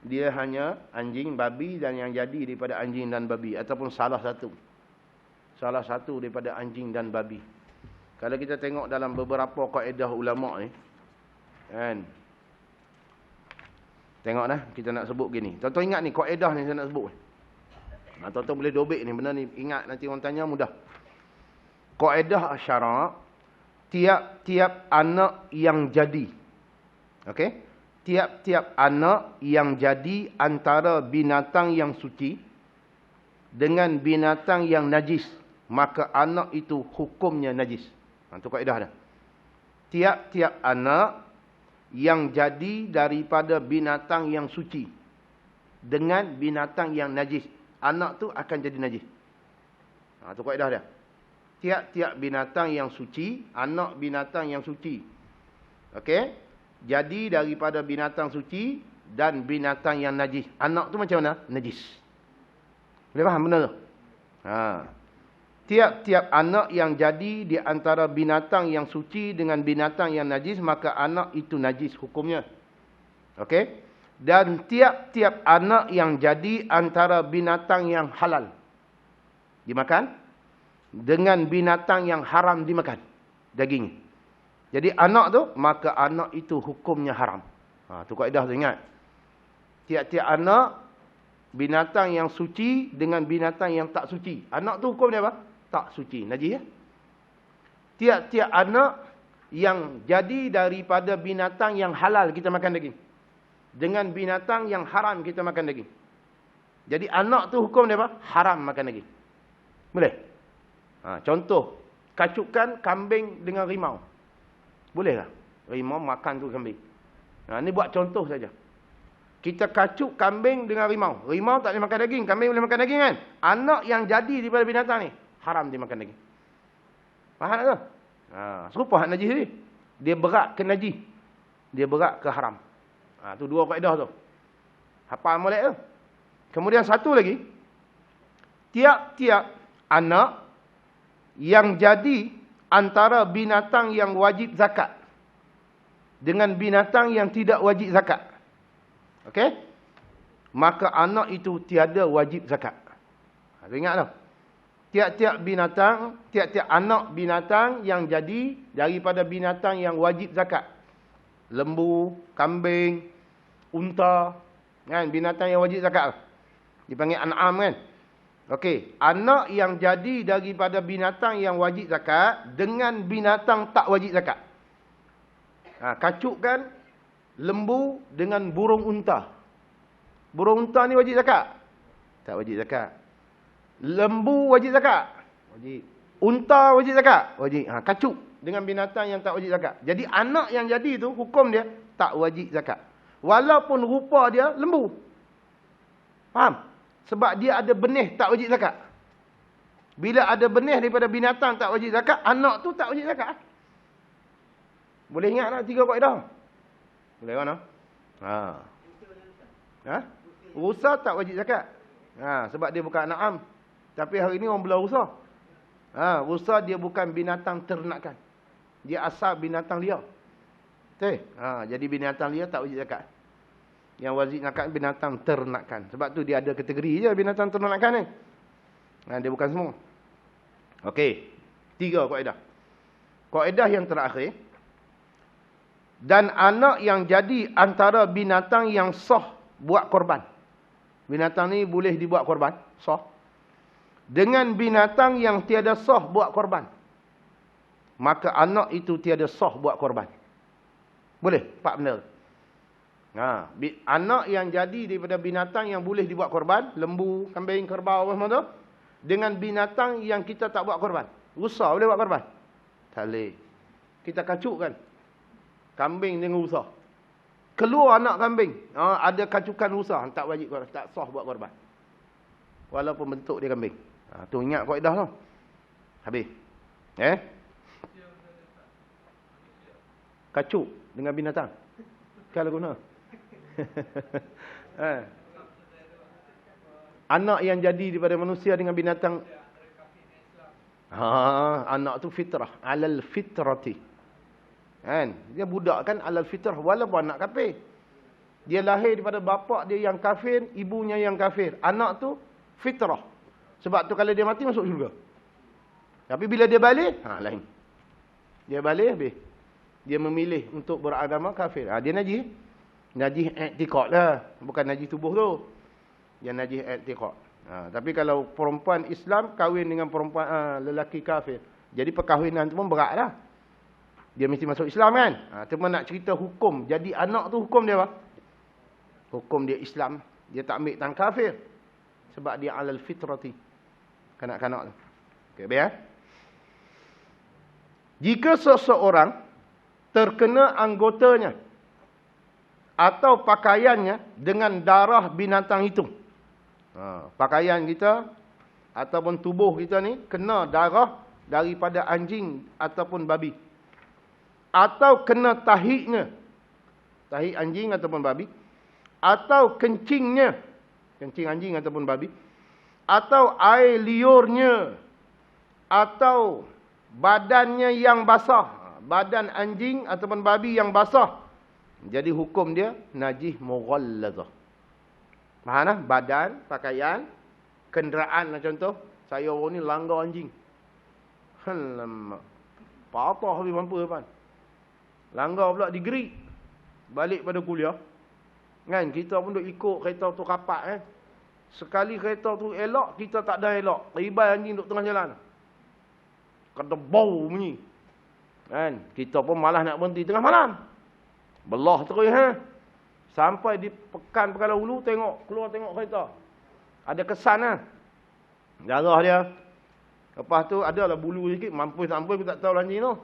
dia hanya anjing, babi dan yang jadi daripada anjing dan babi. Ataupun salah satu. Salah satu daripada anjing dan babi. Kalau kita tengok dalam beberapa kaedah ulama' ni, kan? Tengok dah, kita nak sebut gini. Tuan-tuan ingat ni, kaedah ni saya nak sebut. Tuan-tuan boleh dobek ni. Benda ni ingat nanti orang tanya mudah. Kaedah syarak. Tiap-tiap anak yang jadi. Okey? Tiap-tiap anak yang jadi antara binatang yang suci dengan binatang yang najis, maka anak itu hukumnya najis. Itu kaedah dah. Tiap-tiap anak yang jadi daripada binatang yang suci dengan binatang yang najis, anak tu akan jadi najis. Itu kaedah dia. Tiap-tiap binatang yang suci, anak binatang yang suci. Okey? Jadi daripada binatang suci dan binatang yang najis. Anak tu macam mana? Najis. Boleh faham benda tu? Tiap-tiap anak yang jadi di antara binatang yang suci dengan binatang yang najis, maka anak itu najis hukumnya. Okey? Dan tiap-tiap anak yang jadi antara binatang yang halal dimakan dengan binatang yang haram dimakan daging. Jadi anak tu, maka anak itu hukumnya haram. Tu kaedah tu, ingat. Tiap-tiap anak binatang yang suci dengan binatang yang tak suci. Anak tu hukum dia apa? Tak suci, najis ya. Tiap-tiap anak yang jadi daripada binatang yang halal kita makan daging, dengan binatang yang haram kita makan daging. Jadi anak tu hukum dia apa? Haram makan daging. Boleh? Contoh, kacukan kambing dengan rimau. Boleh tak? Rimau makan tu kambing. Ini buat contoh saja. Kita kacuk kambing dengan rimau. Rimau tak boleh makan daging. Kambing boleh makan daging kan? Anak yang jadi daripada binatang ni, haram dia makan daging. Faham tak tu? Serupa hak najis ni. Dia berat ke najis. Dia berat ke haram. Tu dua kaedah tu. Hafal molek tu. Kemudian satu lagi. Tiap-tiap anak yang jadi antara binatang yang wajib zakat dengan binatang yang tidak wajib zakat. Okey? Maka anak itu tiada wajib zakat. Ingat tau. Tiap-tiap binatang, tiap-tiap anak binatang yang jadi daripada binatang yang wajib zakat. Lembu, kambing, unta, kan, binatang yang wajib zakat. Dipanggil an'am kan? Okey, anak yang jadi daripada binatang yang wajib zakat dengan binatang tak wajib zakat. Kacukkan lembu dengan burung unta. Burung unta ni wajib zakat? Tak wajib zakat. Lembu wajib zakat? Wajib. Unta wajib zakat? Wajib. Kacuk dengan binatang yang tak wajib zakat. Jadi anak yang jadi tu hukum dia tak wajib zakat. Walaupun rupa dia lembu. Faham? Sebab dia ada benih tak wajib zakat. Bila ada benih daripada binatang tak wajib zakat, anak tu tak wajib zakat. Boleh ingat tak tiga kaedah? Boleh kan? Rusa tak wajib zakat. Sebab dia bukan an'am. Tapi hari ni orang belah rusa. Rusa dia bukan binatang ternakan. Dia asal binatang liar. Betul? Jadi binatang liar tak wajib zakat. Yang wajib zakat binatang ternakan. Sebab tu dia ada kategori je binatang ternakan ni. Dia bukan semua. Okey. 3 kaedah. Kaedah yang terakhir. Dan anak yang jadi antara binatang yang sah buat korban. Binatang ni boleh dibuat korban. Sah. Dengan binatang yang tiada sah buat korban. Maka anak itu tiada sah buat korban. Boleh? 4 benda. Anak yang jadi daripada binatang yang boleh dibuat korban, lembu, kambing, kerbau, apa semua tu, dengan binatang yang kita tak buat korban. Rusa boleh buat korban? Tak boleh. Kita kacukkan kambing dengan rusa. Keluar anak kambing, ada kacukan rusa, tak wajib korban, tak sah buat korban. Walaupun bentuk dia kambing. Tu ingat kaedah tu. Habis. Kacuk dengan binatang. Kalau guna. Anak yang jadi daripada manusia dengan binatang, anak tu fitrah, alal fitrati. Kan? Dia budak kan alal fitrah walaupun anak kafir. Dia lahir daripada bapa dia yang kafir, ibunya yang kafir. Anak tu fitrah. Sebab tu kalau dia mati masuk syurga. Tapi bila dia balik, lain. Dia balik habis. Dia memilih untuk beragama kafir. Dia najis. Najis i'tiqad lah. Bukan najis tubuh tu. Yang najis i'tiqad. Tapi kalau perempuan Islam kahwin dengan perempuan lelaki kafir, jadi perkahwinan tu pun berat lah. Dia mesti masuk Islam kan. Cuma nak cerita hukum. Jadi anak tu hukum dia apa? Hukum dia Islam. Dia tak ambil tang kafir. Sebab dia alal fitrati. Kanak-kanak tu. Okey, biar. Jika seseorang terkena anggotanya atau pakaiannya dengan darah binatang itu. Pakaian kita ataupun tubuh kita ni kena darah daripada anjing ataupun babi. Atau kena tahiknya, tahi anjing ataupun babi, atau kencingnya, kencing anjing ataupun babi, atau air liurnya, atau badannya yang basah, badan anjing ataupun babi yang basah. Jadi hukum dia najis mughallazah. Faham? Badan, pakaian, kenderaan lah contoh. Saya orang ni langgar anjing. Alamak. Patah habis bumper depan. Langgar pula degree. Balik pada kuliah. Kan kita pun duk ikut kereta tu rapat kan. Sekali kereta tu elok, kita tak ada elok. Ribai anjing duk tengah jalan. Kata bau bunyi. Kan kita pun malas nak berhenti tengah malam. Belah terus Sampai di Pekan Hulu tengok, keluar tengok kereta. Ada kesan lah. Darah dia. Lepas tu adalah bulu sikit, mampus aku tak tahu anjing tu.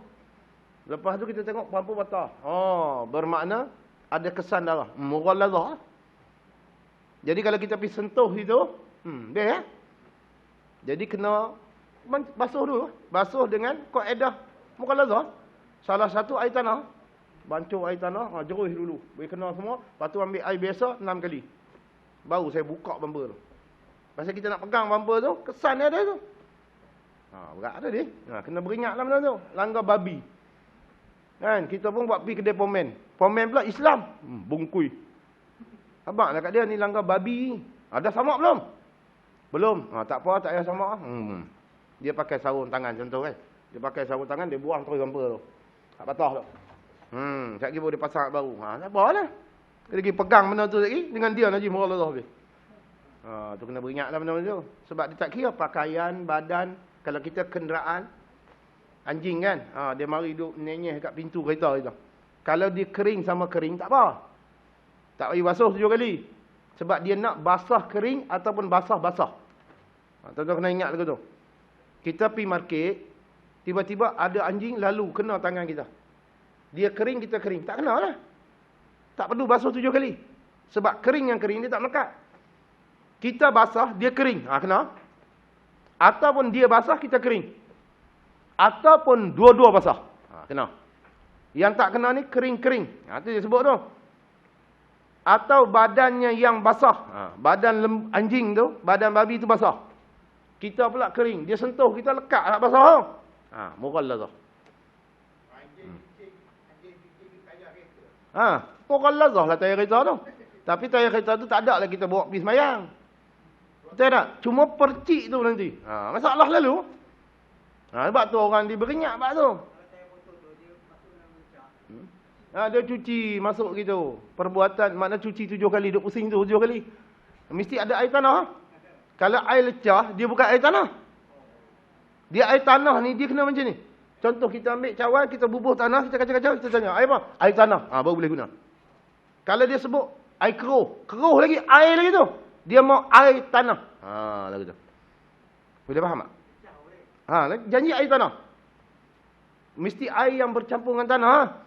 Lepas tu kita tengok pampu patah. Bermakna ada kesan darah. Mughallazah. Jadi kalau kita pergi sentuh itu, dia jadi kena basuh dulu. Basuh dengan kaedah mughallazah. Salah satu air tanah. Bancuh air tanah, jeruh dulu. Boleh kena semua. Lepas tu ambil air biasa 6 kali. Baru saya buka bumper tu. Pasal kita nak pegang bumper tu, kesan dia ada tu. Berat ada dia. Kena beringat lah benda tu. Langgar babi. Kan kita pun buat pergi kedai pomen. Pomen pula Islam. Bungkui. Abang dekat dia ni langgar babi. Ada samak belum? Belum. Tak apa, tak payah samak. Dia pakai sarung tangan contoh kan. Dia pakai sarung tangan, dia buang terus bumper tu. Tak patah tu. Sekejap lagi dia pasang baru. Tak apa lah. Dia lagi pegang benda tu lagi. Dengan dia najis mughallazah habis. Tu kena beringatlah benda tu. Sebab dia tak kira pakaian, badan. Kalau kita kenderaan, anjing kan, dia mari duduk nenyeh kat pintu kereta kita. Kalau dia kering sama kering, tak apa. Tak payah basuh 7 kali. Sebab dia nak basah kering ataupun basah-basah. Tuan-tuan kena ingat lagu tu. Kita pergi market, tiba-tiba ada anjing lalu kena tangan kita. Dia kering, kita kering. Tak kena lah. Tak perlu basuh 7 kali. Sebab kering yang kering, dia tak melekat. Kita basah, dia kering. Kena. Ataupun dia basah, kita kering. Ataupun dua-dua basah. Kena. Yang tak kena ni kering-kering. Itu dia sebut tu. Atau badannya yang basah. Badan anjing tu, badan babi tu basah. Kita pula kering. Dia sentuh, kita lekat tak basah tu. Mughallazah. Mughallazah lah tayar kereta tu. Tapi tayar kereta tu tak ada lah kita bawa pergi semayang. Betul tak? Cuma percik tu nanti. Masalah lalu. Sebab tu orang diberingat sebab tu. Dia cuci masuk gitu. Perbuatan makna cuci 7 kali, duk pusing tu 7 kali. Mesti ada air tanah. Kalau air lecah, dia bukan air tanah. Dia air tanah ni, dia kena macam ni. Contoh kita ambil cawan, kita bubuh tanah, kita kacau-kacau, kita tanya, air apa? Air tanah. Baru boleh guna. Kalau dia sebut air keruh, keruh lagi, air lagi tu. Dia mau air tanah. Lagu tu. Boleh faham tak? Janji air tanah. Mesti air yang bercampur dengan tanah.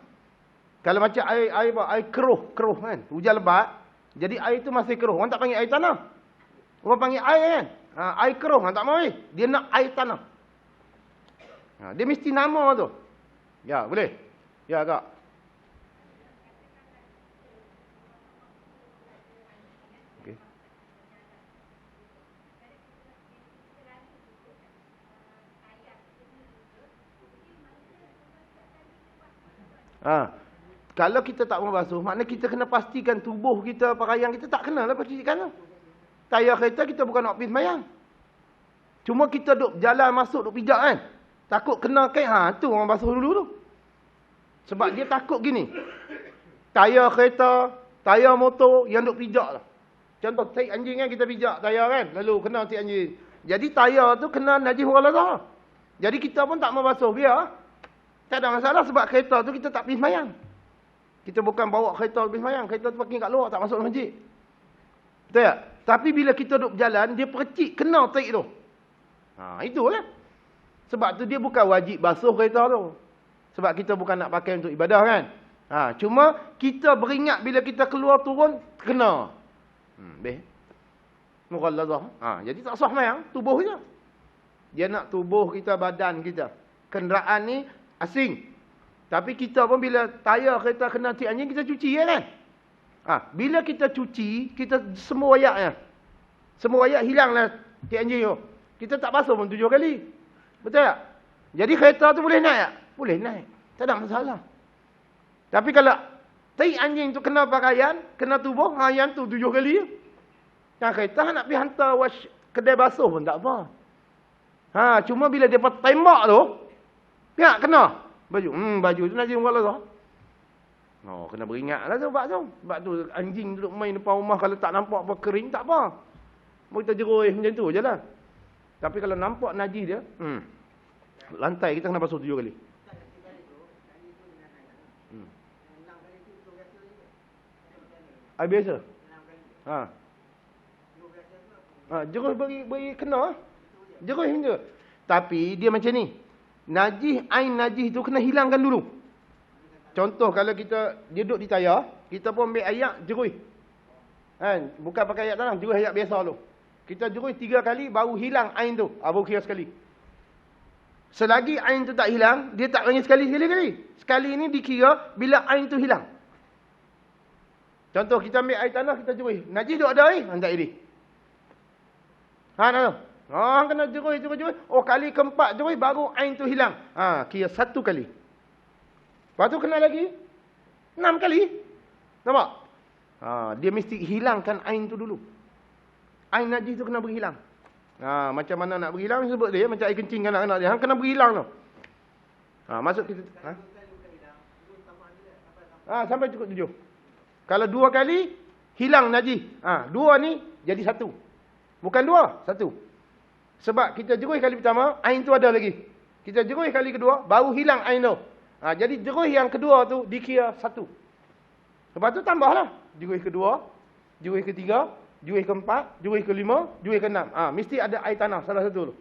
Kalau macam air apa? Air keruh kan. Hujan lebat. Jadi air tu masih keruh. Orang tak panggil air tanah. Orang panggil air kan. Air keruh. Orang tak mahu. Dia nak air tanah. Dia mesti nama tu. Ya, boleh? Ya, Kak. Okey. Kalau kita tak mau basuh, maknanya kita kena pastikan tubuh kita, pakaian kita tak kenalah pastikan. Tayar kereta kita bukan nak pergi semayang. Cuma kita duk jalan masuk, duk pijak kan. Takut kena kain, tu orang basuh dulu tu. Sebab dia takut gini. Tayar kereta, tayar motor yang duk pijak lah. Contoh tai anjing kan kita pijak tayar kan. Lalu kena tai anjing. Jadi tayar tu kena najis mughalazah. Jadi kita pun tak mau basuh biar. Tak ada masalah sebab kereta tu kita tak pergi semayang. Kita bukan bawa kereta pergi semayang. Kereta tu parking kat luar tak masuk dalam masjid. Betul tak? Tapi bila kita duduk berjalan, dia percik kena tai tu. Itulah. Sebab tu dia bukan wajib basuh kereta tu. Sebab kita bukan nak pakai untuk ibadah kan. Cuma kita beringat bila kita keluar turun, kena. Mughalazah. Jadi tak sah semayang, tubuh je. Dia nak tubuh kita, badan kita. Kenderaan ni asing. Tapi kita pun bila tayar kereta kena tik anjing, kita cuci ya kan? Bila kita cuci, kita semua wayaknya. Semua wayak hilanglah tik anjing tu. Kita tak basuh pun 7 kali. Betul tak? Jadi kereta tu boleh naik tak? Boleh naik. Tak ada masalah. Tapi kalau tik anjing tu kena pakaian, kena tubuh, yang tu 7 kali. Kereta nak pergi hantar kedai basuh pun tak apa. Cuma bila dia tembak tu, tak kena baju. Baju tu najis mughalazah. Kena beringatlah sebab tu. Sebab tu anjing duduk main depan rumah, kalau tak nampak apa kering tak apa. Kita jeruih macam tu je lah. Tapi kalau nampak najis dia, lantai kita kena basuh 7 kali. Air biasa. Jeruih beri kena. Jeruih je. Tapi dia macam ni. Najis, ain najis tu kena hilangkan dulu. Contoh kalau kita duduk di tayar, kita pun ambil ayak, jeruih. Kan? Bukan pakai ayak tanam, jeruih ayak biasa tu. Kita jeruih 3 kali, baru hilang ain tu. Baru kira sekali. Selagi ain tu tak hilang, dia tak panggil sekali. Sekali ni dikira bila ain tu hilang. Contoh kita ambil air tanah, kita jeruih. Najis duk ada air? Tak ada. Kena jeruih. Kali keempat jeruih, baru ain tu hilang. Kira 1 kali. Lepas tu kena lagi 6 kali. Nampak? Dia mesti hilangkan ain tu dulu. Ain najis tu kena berhilang. Macam mana nak berhilang sebut dia, macam air kencing kanak-kanak dia. Kena berhilang tu. Maksud kita sampai cukup 7. Kalau 2 kali hilang najis. 2 ni jadi 1. Bukan 2, 1. Sebab kita jeruih kali pertama, ain tu ada lagi. Kita jeruih kali kedua, baru hilang ain tu. Jadi jeruih yang kedua tu dikira 1. Lepas tu tambahlah. Jeruih kedua, jeruih ketiga, jeruih keempat, jeruih kelima, jeruih keenam. Mesti ada air tanah salah satu tu.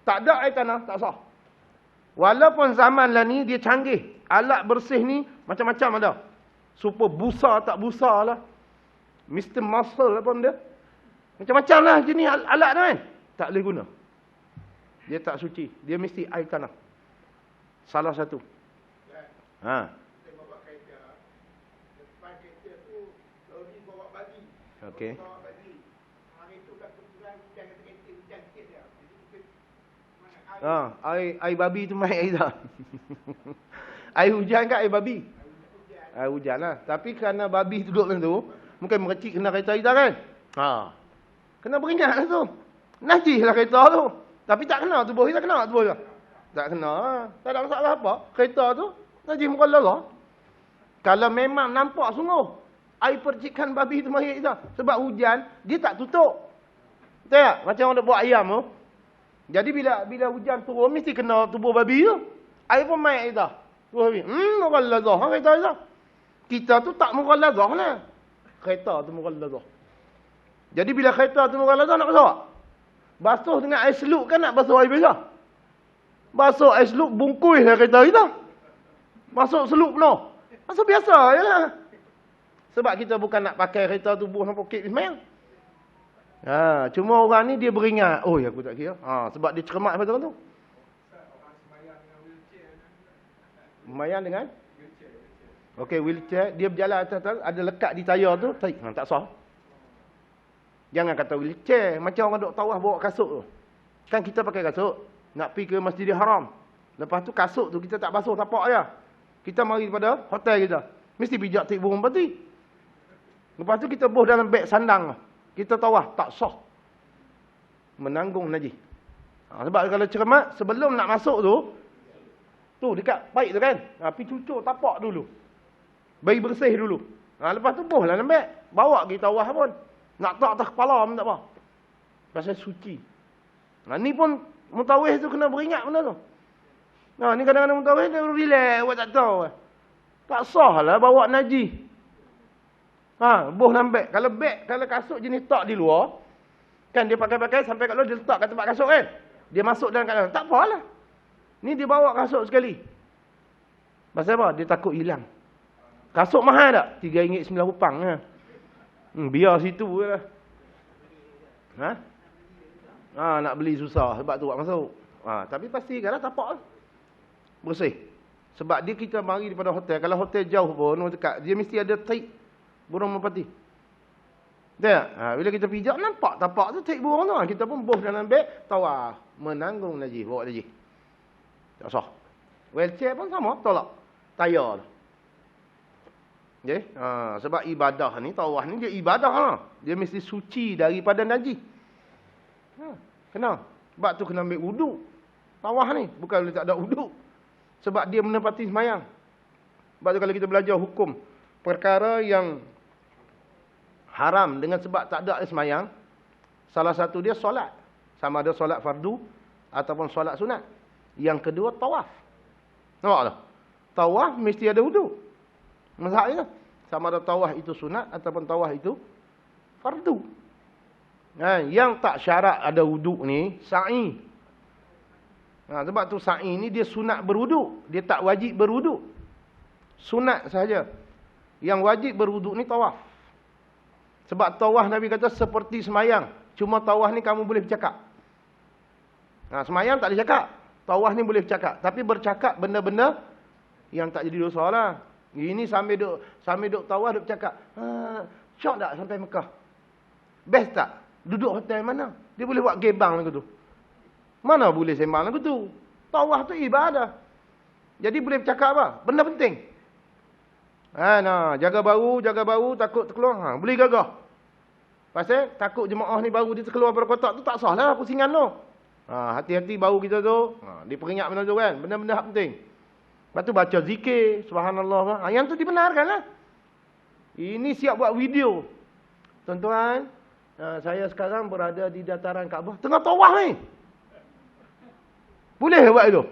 Tak ada air tanah, tak sah. Walaupun zaman lah ni dia canggih. Alat bersih ni macam-macam ada. Super busa tak busa lah. Mr. Muscle apa benda. Macam-macam lah jenis alat tu kan. Tak boleh guna. Dia tak suci. Dia mesti air tanah. Salah satu. Okey. Air babi tu mai air dah. Air hujan ke air babi? Air hujan lah. Tapi kerana babi duduk macam tu, mungkin merecik kena kereta kita kan? Kena beringat lah tu. Najis lah kereta tu. Tapi tak kena tubuh kita, kena tubuh kita. Tak kena. Tak ada masalah apa. Kereta tu najis mughalazah. Kalau memang nampak sungguh air percikan babi tu mai kita. Sebab hujan, dia tak tutup. Betul tak? Macam orang nak buat ayam tu. Jadi bila hujan turun, mesti kena tubuh babi tu. Air pun mai kita. Tubuh babi. Mughalazah kereta kita. Kita tu tak mughalazah lah. Kereta tu mughalazah. Jadi bila kereta tu mughalazah nak basuh tak? Basuh dengan air seluk kan nak basuh air biasa? Basuh air seluk bungkus lah kereta kita. Masuk seluk penuh. Basuh biasa je lah. Sebab kita bukan nak pakai kereta tu buah poket semayang. Cuma orang ni dia beringat. Oh ya aku tak kira. Sebab dia cermat pasal tu. Semayang dengan? Okey, wheelchair. Dia berjalan atas, ada lekat di tayar tu. Tak sah. Jangan kata wheelchair. Macam orang duk tawaf bawa kasut tu. Kan kita pakai kasut. Nak pergi ke Masjidil Haram. Lepas tu kasut tu kita tak basuh tapak je. Kita mari daripada hotel kita. Mesti pijak tik burung pati. Lepas tu kita buh dalam beg sandang. Kita tawaf. Tak sah. Menanggung najis. Sebab kalau cermat, sebelum nak masuk tu. Tu dekat paip tu kan. Pergi cucuk tapak dulu. Bagi bersih dulu. Lepas tu buh dalam beg. Bawa pergi tawaf pun. Nak tak atas kepala pun tak apa. Pasal suci. Nah, ni pun mutawih tu kena beringat benda tu. Nah, ni kadang-kadang mutawih dia relax, buat tak tahu. Tak sah lah bawa najis. Boh dalam beg. Kalau beg, kalau kasut jenis tak di luar, kan dia pakai-pakai sampai kat luar, dia letak kat tempat kasut kan. Dia masuk dalam dalam. Tak apalah. Ni dia bawa kasut sekali. Pasal apa? Dia takut hilang. Kasut mahal tak? RM3.9 biar situ je lah. Nak beli susah. Sebab tu buat masuk. Tapi pasti kalau tapak lah. Bersih. Sebab dia kita mari daripada hotel. Kalau hotel jauh pun, dekat, dia mesti ada tape burung merpati. Tak? Bila kita pijak, nampak tapak tu tape burung tu. Kita pun boh dalam beg, tawaf. Menanggung najis, bawa najis. Tak sah. Wheelchair pun sama, tolak. Tayar. Okay? Sebab ibadah ni, tawaf ni dia ibadah lah. Dia mesti suci daripada najis. Kena. Sebab tu kena ambil wuduk. Tawaf ni. Bukan boleh tak ada wuduk. Sebab dia menepati semayang. Sebab tu kalau kita belajar hukum, perkara yang haram dengan sebab tak ada semayang, salah satu dia solat. Sama ada solat fardu ataupun solat sunat. Yang kedua, tawaf. Nampak tak? Tawaf mesti ada wuduk. Mazhabnya sama ada tawaf itu sunat ataupun tawaf itu fardu. Yang tak syarat ada wuduk ni, sa'i. Sebab tu sa'i ni dia sunat berwuduk. Dia tak wajib berwuduk. Sunat sahaja. Yang wajib berwuduk ni tawaf. Sebab tawaf Nabi kata seperti semayang. Cuma tawaf ni kamu boleh bercakap. Semayang tak boleh cakap. Tawaf ni boleh bercakap. Tapi bercakap benda-benda yang tak jadi dosa lah. Ini sambil duk tawaf duk bercakap. Syok tak sampai Mekah? Best tak? Duduk hotel mana? Dia boleh buat gebang lagu tu. Mana boleh sembang lagu tu? Tawaf tu ibadah. Jadi boleh bercakap apa? Benda penting. Jaga bau, takut terkeluar. Boleh gagah. Pasal takut jemaah ni baru dia terkeluar pada kotak tu, tak sah lah pusingan tu. Hati-hati bau kita tu. Dia peringat benda tu kan. Benda-benda penting. Lepas tu baca zikir, subhanallah. Yang tu dibenarkan lah. Ini siap buat video. Tuan-tuan, saya sekarang berada di dataran Kaabah. Tengah tawaf ni. Boleh buat itu?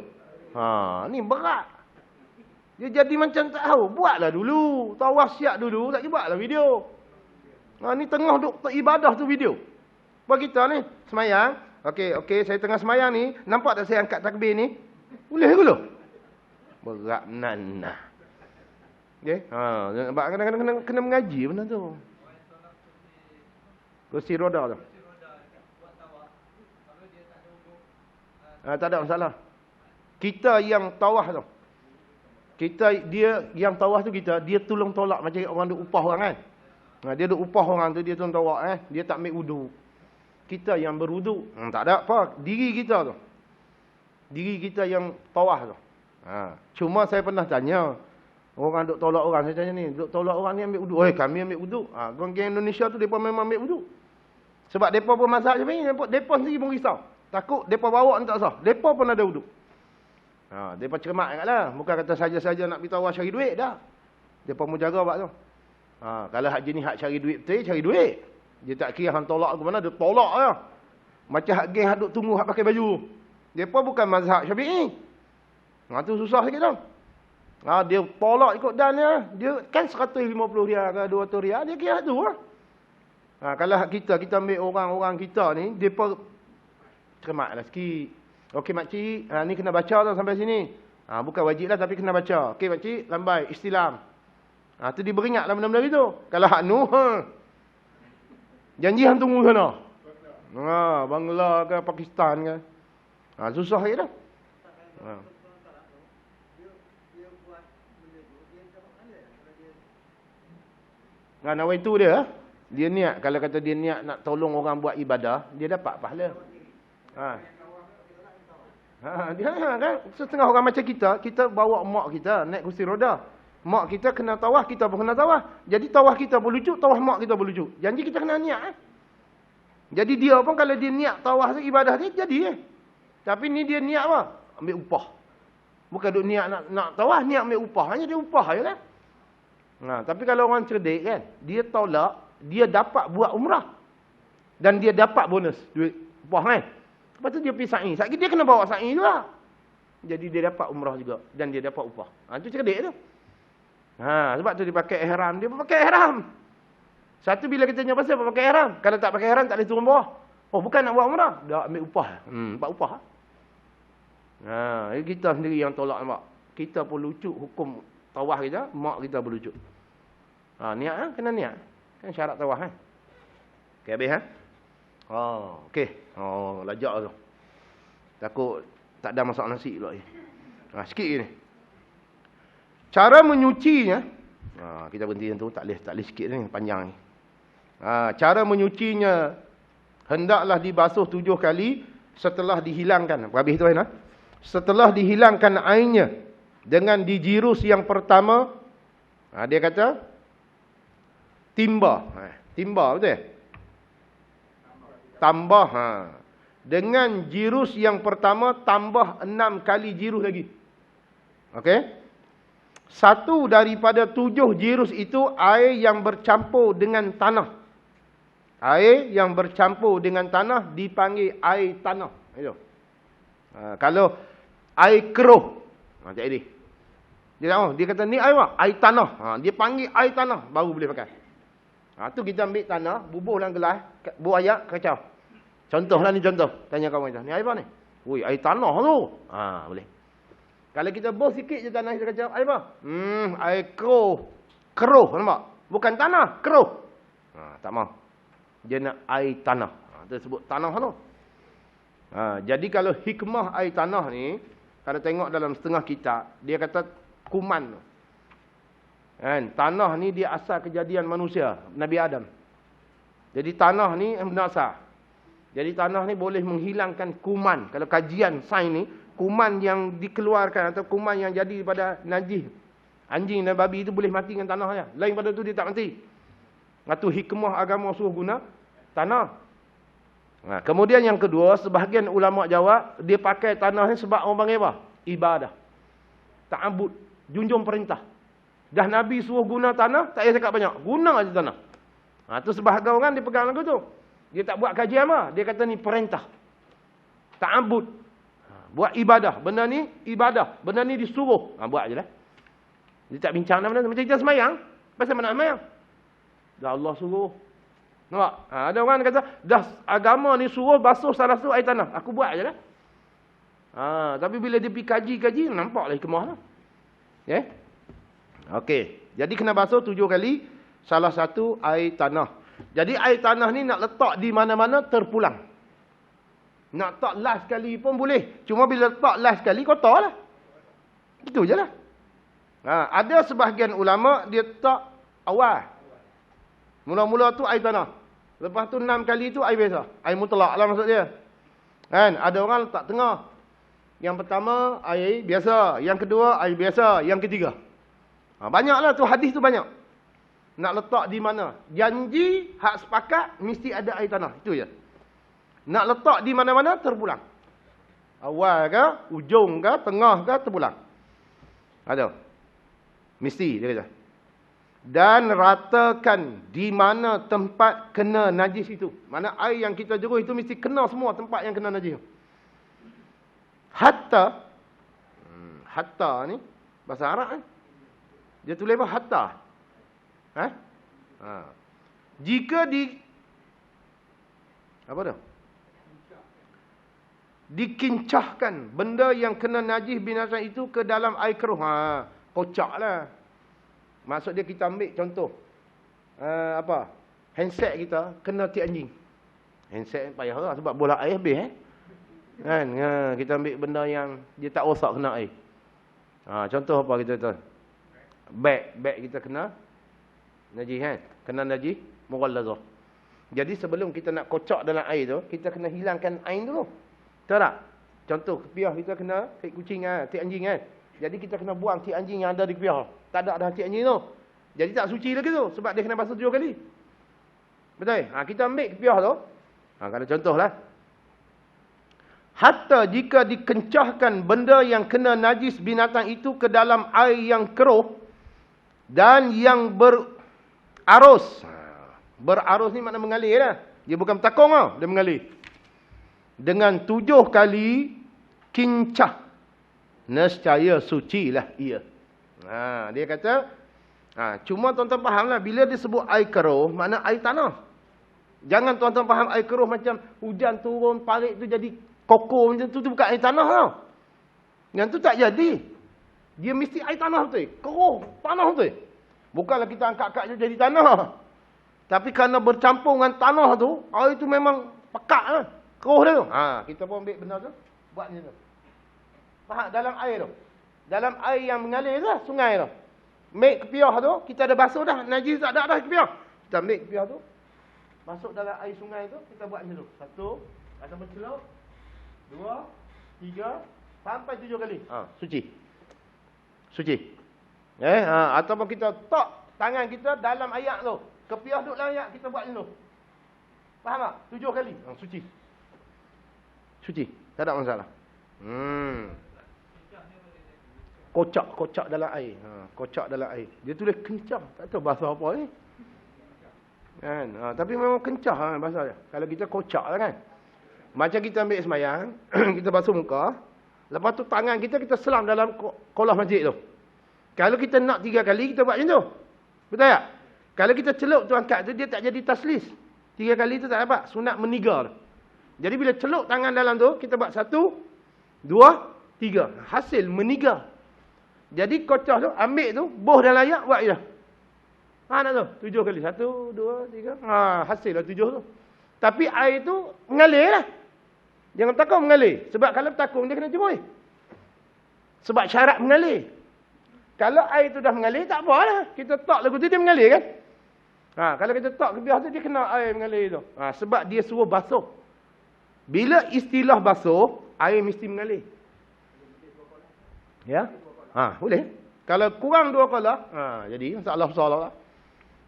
Ni berat. Dia jadi macam tak tahu. Buatlah dulu. Tawaf siap dulu. Tak buatlah video. Ni tengah duk ibadah tu video. Buat kita ni, semayang. Okey, saya tengah semayang ni. Nampak tak saya angkat takbir ni? Boleh ke lu? Berat nanah. Okay? Kadang-kadang kena mengaji benda tu. Kursi roda tu. Tak ada masalah. Kita yang tawaf tu. Dia yang tawaf tu dia tolong tolak macam orang duk upah orang kan. Dia duk upah orang tu, dia tolong tawaf dia tak ambil wuduk. Kita yang berwuduk, tak ada apa. Diri kita tu. Diri kita yang tawaf tu. Cuma saya pernah tanya, orang duk tolak orang, saya tanya ni, duk tolak orang ni ambil wuduk. Kami ambil wuduk. Orang Indonesia tu depa memang ambil wuduk. Sebab depa pun mazhab macam ni, depa sendiri pun risau. Takut depa bawa ni tak sah. Depa pun ada wuduk. Depa cermat agaklah. Bukan kata saja-saja nak pergi tawaf cari duit dah. Depa mau jaga bab tu. Kalau hak jenis hak cari duit betul, cari duit. Dia tak kira hang tolak ke mana, dia tolak je. Macam hak geng hak duk tunggu hak pakai baju. Depa bukan mazhab Syafi'i. Tu susah sikit tau. Dia tolak ikut dan dia kan 150 riyal ke 200 riyal, dia kira tu lah. Kalau hak kita ambil orang-orang kita ni, depa cermatlah sikit. Okey makcik, ni kena baca tau sampai sini. Bukan wajib lah tapi kena baca. Okey makcik, lambai istilam. Tu dia beringatlah benda-benda gitu. Kalau hak nu, janji hang tunggu sana. Bangla ke Pakistan ke. Susah je dah. Nawai tu dia niat. Kalau kata dia niat nak tolong orang buat ibadah, dia dapat pahala. Dia kan setengah orang macam kita bawa mak kita naik kursi roda. Mak kita kena tawaf, kita pun kena tawaf. Jadi tawaf kita pun lucu, tawaf mak kita pun lucu. Janji kita kena niat. Jadi dia pun kalau dia niat tawaf tu ibadah ni jadi. Tapi ni dia niat apa? Ambil upah. Bukan duk niat nak tawaf, niat ambil upah. Hanya dia upah je kan. Tapi kalau orang cerdik kan, dia tolak, dia dapat buat umrah. Dan dia dapat bonus. Duit upah kan. Lepas tu dia pergi sa'i. Sa'i dia kena bawa sa'i juga. Jadi dia dapat umrah juga. Dan dia dapat upah. Itu cerdik tu. Sebab tu dia pakai ihram. Dia pakai ihram. Satu bila kita tanya pasal pakai ihram. Kalau tak pakai ihram tak boleh turun bawah. Oh bukan nak buat umrah. Dah ambil upah. Dapat upah. Kita sendiri yang tolak nampak. Kita pun lucu hukum tawaf kita. Mak kita pun lucu. Niat kena niat. Kan syarat tawaf kan. Okey habis okey. Lajak tu. Takut tak ada masak nasi pula ni. Sikit ni. Cara menyucinya. Kita berhenti tu tak boleh sikit ni panjang ni. Cara menyucinya hendaklah dibasuh 7 kali setelah dihilangkan. Habis tu kan? Setelah dihilangkan airnya dengan dijirus yang pertama, dia kata timba. Timba betul? Tambah. Dengan jirus yang pertama tambah 6 kali jirus lagi. Okey? 1 daripada 7 jirus itu air yang bercampur dengan tanah. Air yang bercampur dengan tanah dipanggil air tanah. Itu. Kalau air keruh, tak ada. Dia kata ni air apa? Air tanah. Dia panggil air tanah baru boleh pakai. Tu kita ambil tanah, bubuh dalam gelas, buah ayak, kacau. Contohlah ni contoh. Tanya kawan kita, ni air apa ni? Ui, air tanah tu. Boleh. Kalau kita buh sikit je tanah kita kacau, air apa? Air keruh. Keruh, nampak? Bukan tanah, keruh. Tak mau. Dia nak air tanah. Itu sebut tanah tu. Jadi kalau hikmah air tanah ni, kalau tengok dalam setengah kitab, dia kata kuman tu. Kan? Tanah ni dia asal kejadian manusia, Nabi Adam. Jadi tanah ni benda asal. Jadi tanah ni boleh menghilangkan kuman. Kalau kajian sains ni, kuman yang dikeluarkan atau kuman yang jadi daripada najis anjing dan babi itu boleh mati dengan tanah saja. Lain pada tu dia tak mati. Itu hikmah agama suruh guna tanah. Kemudian yang kedua, sebahagian ulama jawab, dia pakai tanah ni sebab orang panggil apa? Ibadah. Ta'abud, junjung perintah. Dah Nabi suruh guna tanah, tak payah cakap banyak. Guna aja tanah. Tu sebahagian orang dia pegang lagu tu. Dia tak buat kajian apa. Dia kata ni perintah. Ta'abud. Buat ibadah. Benda ni ibadah. Benda ni disuruh. Buat je lah. Dia tak bincang dah benda tu. Macam kita semayang. Pasal mana semayang? Dah Allah suruh. Nampak? Ada orang kata, dah agama ni suruh basuh salah satu air tanah. Aku buat je lah. Tapi bila dia pergi kaji-kaji, nampaklah hikmah lah. Okay? Okey. Jadi kena basuh 7 kali. Salah satu air tanah. Jadi air tanah ni nak letak di mana-mana terpulang. Nak letak last sekali pun boleh. Cuma bila letak last sekali, kotor lah. Itu je lah. Ada sebahagian ulama, dia letak awal. Mula-mula tu air tanah. Lepas tu 6 kali tu air biasa. Air mutlak lah maksud dia. Kan? Ada orang letak tengah. Yang pertama, air biasa. Yang kedua, air biasa. Yang ketiga. Banyaklah tu, hadis tu banyak. Nak letak di mana? Janji, hak sepakat, mesti ada air tanah. Itu je. Nak letak di mana-mana, terpulang. Awal ke, ujung ke, tengah ke, terpulang. Ada. Mesti, dia kata. Dan ratakan di mana tempat kena najis itu. Mana air yang kita jeruh itu mesti kena semua tempat yang kena najis. Hatta. Hatta ni, bahasa Arab kan? Dia tulis apa? Hatta. Jika dikincahkan benda yang kena najis binatang itu ke dalam air keruh. Kocak lah. Maksud dia kita ambil contoh. Handset kita kena tiak anjing. Handset payah lah sebab bola air habis. Kan? Kita ambil benda yang dia tak rosak kena air. Contoh apa kita tahu? Beg kita kena najis kan? Kena najis mughallazah. Jadi sebelum kita nak kocak dalam air tu, kita kena hilangkan air dulu. Tahu tak? Contoh kepiah kita kena tik kucing tik anjing kan. Jadi kita kena buang tik anjing yang ada di kepiah. Tak ada dah tik anjing tu. Jadi tak suci lagi tu sebab dia kena basuh 7 kali. Betul? Kita ambil kepiah tu. Kalau contohlah. Hatta jika dikencahkan benda yang kena najis binatang itu ke dalam air yang keruh dan yang berarus. Berarus ni makna mengalir lah. Dia bukan bertakung tau, dia mengalir. Dengan 7 kali kincah, nescaya sucilah ia. Dia kata, cuma tuan-tuan fahamlah, bila disebut air keruh, makna air tanah. Jangan tuan-tuan faham air keruh macam hujan turun, parit tu jadi kokoh macam tu bukan air tanah tau. Yang tu tak jadi. Dia mesti air tanah tu. Keruh, tanah tu. Bukanlah kita angkat-angkat je jadi tanah. Tapi kerana bercampur dengan tanah tu, air tu memang pekat lah. Keruh dia tu. Kita pun ambil benda tu, buat macam tu. Faham? Dalam air tu. Dalam air yang mengalir tu lah, sungai tu. Ambil kepiah tu, kita ada basuh dah. Najis tak ada dah kepiah. Kita ambil kepiah tu, masuk dalam air sungai tu, kita buat macam tu. 1, ataupun celup. 2, 3, sampai 7 kali. Suci. Suci. Ataupun kita tok tangan kita dalam ayak tu. Kepiah duduk dalam ayak, kita buat macam tu. Faham tak? 7 kali. Suci. Suci. Tak ada masalah. Kocak dalam air. Kocak dalam air. Dia tulis kencang. Tak tahu bahasa apa ni. Kan? Tapi memang kencang bahasa dia. Kalau kita kocak lah kan. Macam kita ambil semayang, kita basuh muka. Lepas tu tangan kita selam dalam kolah masjid tu. Kalau kita nak 3 kali, kita buat macam tu. Betul tak? Kalau kita celup tu angkat tu, dia tak jadi taslis. 3 kali tu tak dapat. Sunat meniga tu. Jadi bila celup tangan dalam tu, kita buat 1, 2, 3. Hasil meniga. Jadi kocah tu, ambil tu, boh dalam ayak, buat je. Nak tu? 7 kali. 1, 2, 3. Hasil lah 7 tu. Tapi air tu mengalir lah. Jangan takut mengalir. Sebab kalau bertakung, dia kena jemur. Sebab syarat mengalir. Kalau air tu dah mengalir, tak apa lah. Kita tok lagu tu, dia mengalir kan? Kalau kita tok kebiah tu, dia kena air mengalir tu. Sebab dia suruh basuh. Bila istilah basuh, air mesti mengalir. Ya? Boleh. Kalau kurang 2 kolah, jadi masalah besar lah.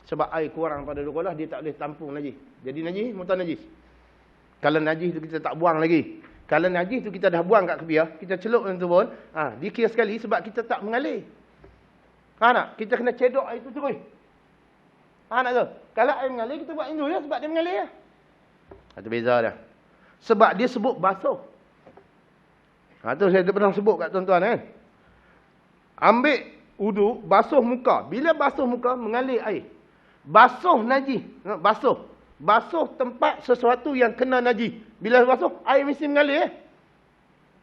Sebab air kurang pada 2 kolah, dia tak boleh tampung najis. Jadi najis, mutan najis. Kalau najis tu kita tak buang lagi. Kalau najis tu kita dah buang kat kebiah, kita celup dalam tu pun, dia kira sekali sebab kita tak mengalir. Tak? Kita kena cedok air tu terus. Tak tu? Kalau air mengalir, kita buat Hindu ya, sebab dia mengalir lah. Itu beza dah. Sebab dia sebut basuh. Tu saya pernah sebut kat tuan-tuan kan. Ambil wudu, basuh muka. Bila basuh muka, mengalir air. Basuh najis. Basuh tempat sesuatu yang kena najis. Bila basuh, air mesti mengalir.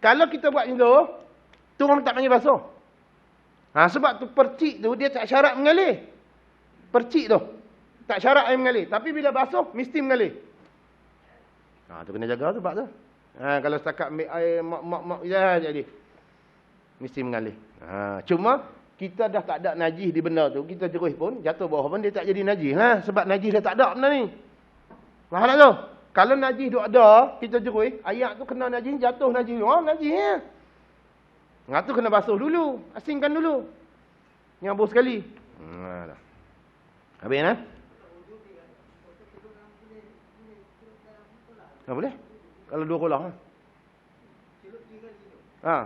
Kalau kita buat macam tu, tu orang tak panggil basuh. Sebab tu percik tu, dia tak syarat mengalir. Percik tu. Tak syarat air mengalir. Tapi bila basuh, mesti mengalir. Tu kena jaga tu sebab tu. Kalau setakat ambil air, mak jadi. Mesti mengalir. Cuma, kita dah tak ada najis di benda tu. Kita jerus pun, jatuh bawah pun, dia tak jadi najis. Sebab najis dah tak ada benda ni. Faham tak tu? Kalau najis tu ada, kita jerus, ayak tu kena najis, jatuh najis. Najis ya. Tu kena basuh dulu. Asingkan dulu. Nyabur sekali. Habis kan? Tak boleh? Kalau 2 kolah.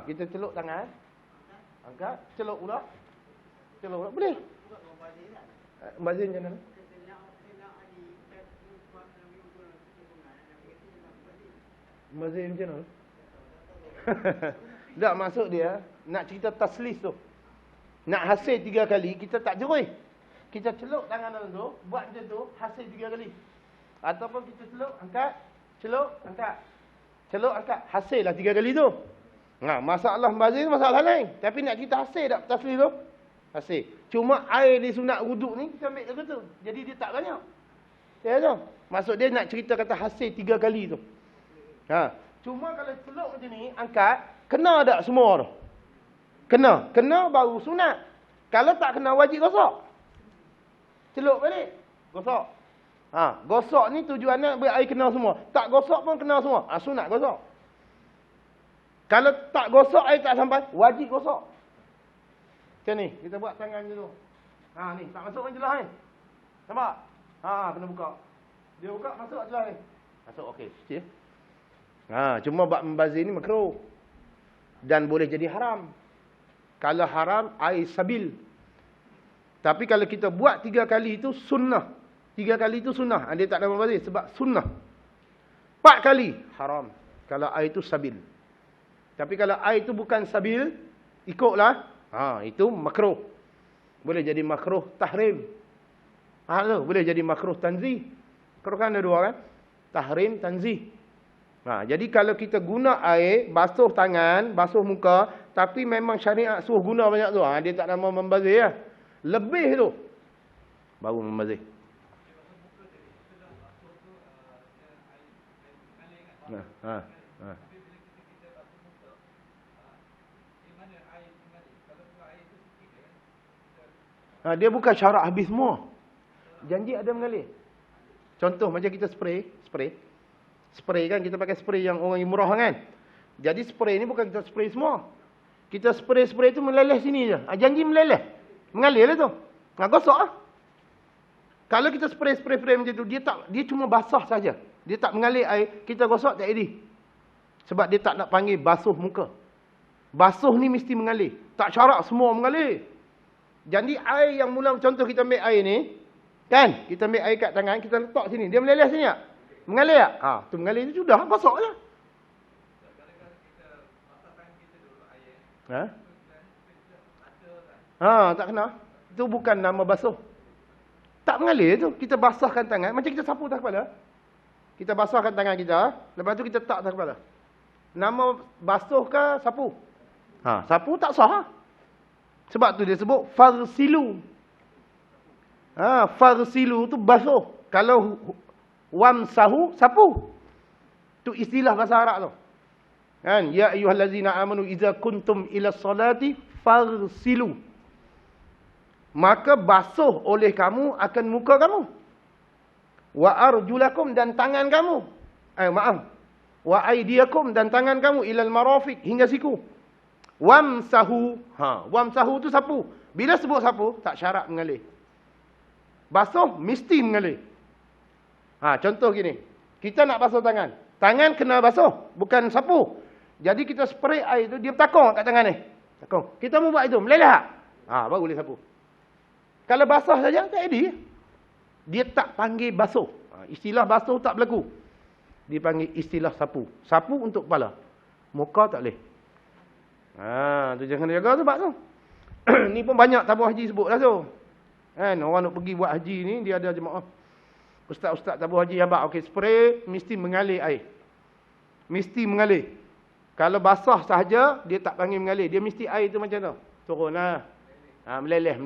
Kita celup tangan. Angkat. Celup pula. Celup pula. Boleh? Bazir macam mana? Bazir macam mana? Tak, maksud dia, nak cerita taslis tu. Nak hasil 3 kali, kita tak jerui. Kita celup tangan dalam tu, buat macam tu, hasil 3 kali. Ataupun kita celup, angkat, celup, angkat. Celup, angkat. Hasil lah 3 kali tu. Masalah bazir tu masalah lain. Tapi nak cerita hasil tak taslis tu? Hasil. Cuma air di sunat wuduk ni, kita ambil lagu tu. Jadi dia tak banyak. Ya tu? Maksud dia nak cerita kata hasil 3 kali tu. Cuma kalau celup macam ni, angkat, kena tak semua tu? Kena. Kena baru sunat. Kalau tak kena, wajib gosok. Celup balik. Gosok. Gosok ni tujuannya biar air kena semua. Tak gosok pun kena semua. Sunat gosok. Kalau tak gosok, air tak sampai, wajib gosok. Macam ni. Kita buat tangan dulu. Ni. Tak masuk kan jelas ni. Nampak? Kena buka. Dia buka, masuk jelas ni. Masuk, okey. Cuci. Cuma bab membazir ni makruh. Dan boleh jadi haram. Kalau haram, air sabil. Tapi kalau kita buat 3 kali itu sunnah. 3 kali itu sunnah. Dia tak ada membazir sebab sunnah. 4 kali haram. Kalau air itu sabil. Tapi kalau air itu bukan sabil, ikutlah. Itu makruh. Boleh jadi makruh tahrim. Boleh jadi makruh tanzih. Makruh kan ada 2 kan? Tahrim, tanzih. Jadi kalau kita guna air, basuh tangan, basuh muka, tapi memang syariat suruh guna banyak tu. Dia tak nama membazir lah. Lebih tu baru membazir. Dia bukan syarat habis semua. Janji ada mengalir. Contoh macam kita spray kan, kita pakai spray yang orang yang murah kan. Jadi spray ni bukan kita spray semua. Kita spray tu meleleh sini je. Janji meleleh. Mengalir lah tu. Gosok lah. Kalau kita spray macam tu, dia cuma basah saja. Dia tak mengalir air, kita gosok tak jadi. Sebab dia tak nak panggil basuh muka. Basuh ni mesti mengalir. Tak syarat semua mengalir. Jadi air yang mula, contoh kita ambil air ni, kan? Kita ambil air kat tangan, kita letak sini. Dia meleleh sini tak? Mengalir tak? Tu mengalir tu sudah, gosok je. Tak kena. Itu bukan nama basuh. Tak mengalir tu. Kita basahkan tangan. Macam kita sapu atas kepala. Kita basahkan tangan kita. Lepas tu kita tak atas kepala. Nama basuh ke sapu? Sapu tak sah. Sebab tu dia sebut farsilu. Farsilu tu basuh. Kalau wamsahu, sapu. Tu istilah bahasa Arab tu. Kan? Ya ayyuhallazina amanu iza kuntum ila salati farsilu. Maka basuh oleh kamu akan muka kamu. Wa arjulakum, dan tangan kamu. Wa aydiyakum, dan tangan kamu ilal marafiq, hingga siku. Wamsahu. Wamsahu tu sapu. Bila sebut sapu, tak syarat mengalir. Basuh mesti mengalir. Contoh gini. Kita nak basuh tangan. Tangan kena basuh, bukan sapu. Jadi kita spray air tu, dia bertakung kat tangan ni. Takung. Kita mau buat itu, meleleh tak? Baru boleh sapu. Kalau basah saja, tak jadi. Dia tak panggil basuh. Istilah basuh tak berlaku. Dia panggil istilah sapu. Sapu untuk kepala. Muka tak boleh. Tu jangan jaga sebab tu. Ni pun banyak tabung haji sebut lah tu. Kan, orang nak pergi buat haji ni, dia ada jemaah. Ustaz-ustaz tabung haji yang okey, spray mesti mengalir air. Mesti mengalir. Kalau basah sahaja, dia tak panggil mengalir. Dia mesti air tu macam tu. Turun lah. Meleleh.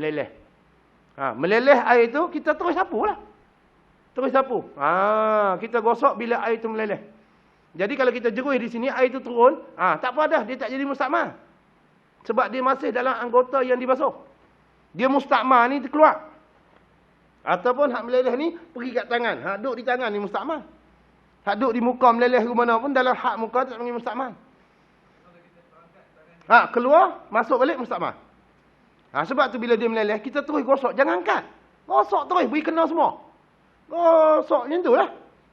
Meleleh air tu, kita terus sapu lah. Terus sapu. Kita gosok bila air tu meleleh. Jadi kalau kita jeruih di sini, air tu turun. Tak apa dah, dia tak jadi mustakmal. Sebab dia masih dalam anggota yang dibasuh. Dia mustakmal ni terkeluar. Ataupun hak meleleh ni, pergi kat tangan. Hak duduk di tangan ni mustakmal. Hak duduk di muka meleleh ke mana pun, dalam hak muka tak panggil mustakmal. Keluar, masuk balik mustakmal. Sebab tu bila dia meleleh, kita terus gosok. Jangan angkat. Gosok terus, beri kena semua. Gosok macam tu lah.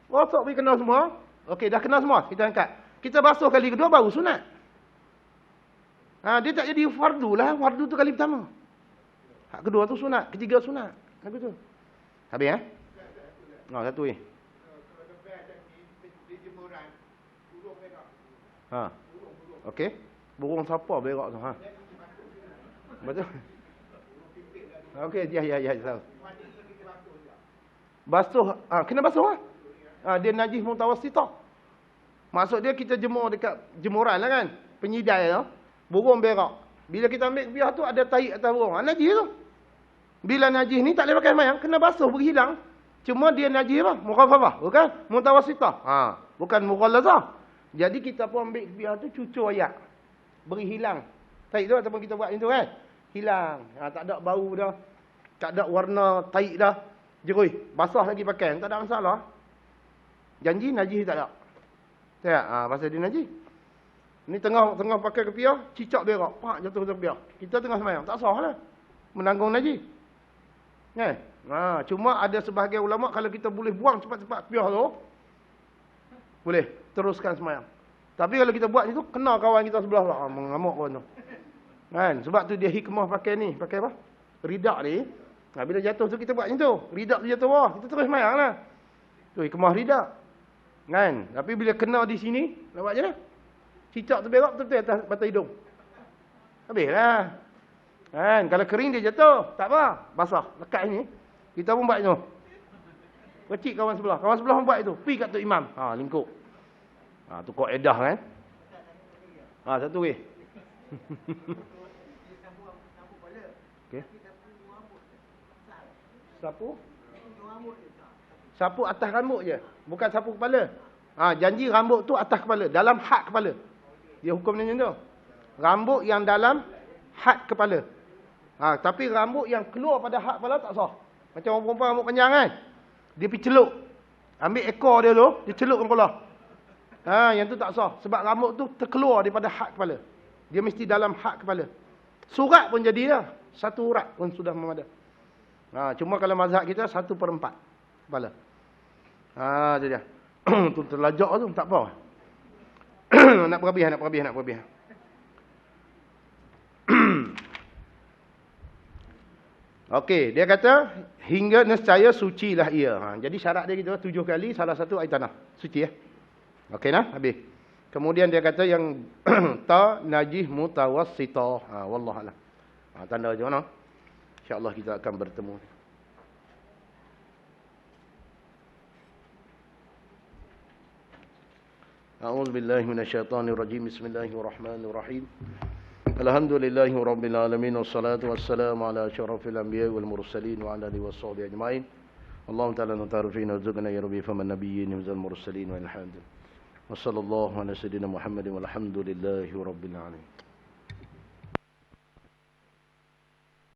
Gosok beri kena semua. Okey, dah kena semua. Kita angkat. Kita basuh kali kedua, baru sunat. Dia tak jadi fardu lah. Fardu tu kali pertama. Hak kedua tu sunat. Ketiga sunat. Lagu tu. Habis satu ni. Okey. Burung siapa berak tu? Betul? Okey, ya, tahu. Basuh, kena basuh lah. Dia najis mutawassithah. Maksud dia kita jemur dekat jemuran lah kan. Penyidai tu. Burung berak. Bila kita ambil biar tu ada tahi atas burung. Najis tu. Bila najis ni tak boleh pakai mayang. Kena basuh, berhilang. Cuma dia najis apa? Mukhafafah. Bukan? Mutawassithah. Bukan mughallazah. Jadi kita pun ambil biar tu cucur ayak. Beri hilang. Tahi tu ataupun kita buat macam tu kan. Hilang. Tak ada bau dah. Tak ada warna tahi dah. Jeruih. Basah lagi pakai. Tak ada masalah. Janji najis tak ada. Tak? Pasal dia najis. Ni tengah pakai kepiah, cicak berak. Pak jatuh ke kepiah. Kita tengah semayang. Tak sah lah. Menanggung najis. Kan? Cuma ada sebahagian ulama' kalau kita boleh buang cepat-cepat kepiah tu, boleh. Teruskan semayang. Tapi kalau kita buat itu, kena kawan kita sebelah lah. Mengamuk kawan tu. Kan? Sebab tu dia hikmah pakai ni. Pakai apa? Ridak ni. Bila jatuh tu kita buat macam tu. Ridak tu jatuh bawah, kita terus semayang lah. Tu kemah ridak. Kan? Tapi bila kena di sini, nak buat je lah. Cicak tu berak betul-betul atas batang hidung. Habislah. Kan? Kalau kering dia jatuh, tak apa. Basah. Lekat ni. Kita pun buat tu. Kecik kawan sebelah. Kawan sebelah pun buat itu. Pergi kat Tok Imam. Lingkup. Tu kaedah kan. Satu lagi. Okay. Sapu atas rambut je. Bukan sapu kepala. Janji rambut tu atas kepala. Dalam had kepala. Dia hukum macam tu. Rambut yang dalam had kepala. Tapi rambut yang keluar pada had kepala tak sah. Macam orang perempuan rambut panjang kan. Dia pergi celuk. Ambil ekor dia tu. Dia celuk ke kepala. Yang tu tak sah. Sebab rambut tu terkeluar daripada had kepala. Dia mesti dalam had kepala. Surat pun jadilah. Satu urat pun sudah memadai. Cuma kalau mazhab kita 1/4 kepala. Itu dia. Tu terlajak tu, tak apa. Nak berhabis. Okey, dia kata hingga nescaya sucilah ia. Jadi syarat dia gitu 7 kali, salah satu air tanah. Suci ya. Okey nah, habis. Kemudian dia kata yang ta najis mutawassita. Wallahu a'lam. Tanda je mana? InsyaAllah kita akan bertemu. A'udzubillahi minasyaitonirrajim. Bismillahirrahmanirrahim. Alhamdulillahi rabbil alamin wassalatu wassalamu ala asyrafil anbiya'i wal mursalin wa ala alihi washabihi ajmain. Allahumma ta'ala nutarifina warzuqna ya rabbi faman nabiyyin wal mursalin wa alhamdulillah. Wassallallahu ala sayyidina Muhammadin walhamdulillahi rabbil alamin.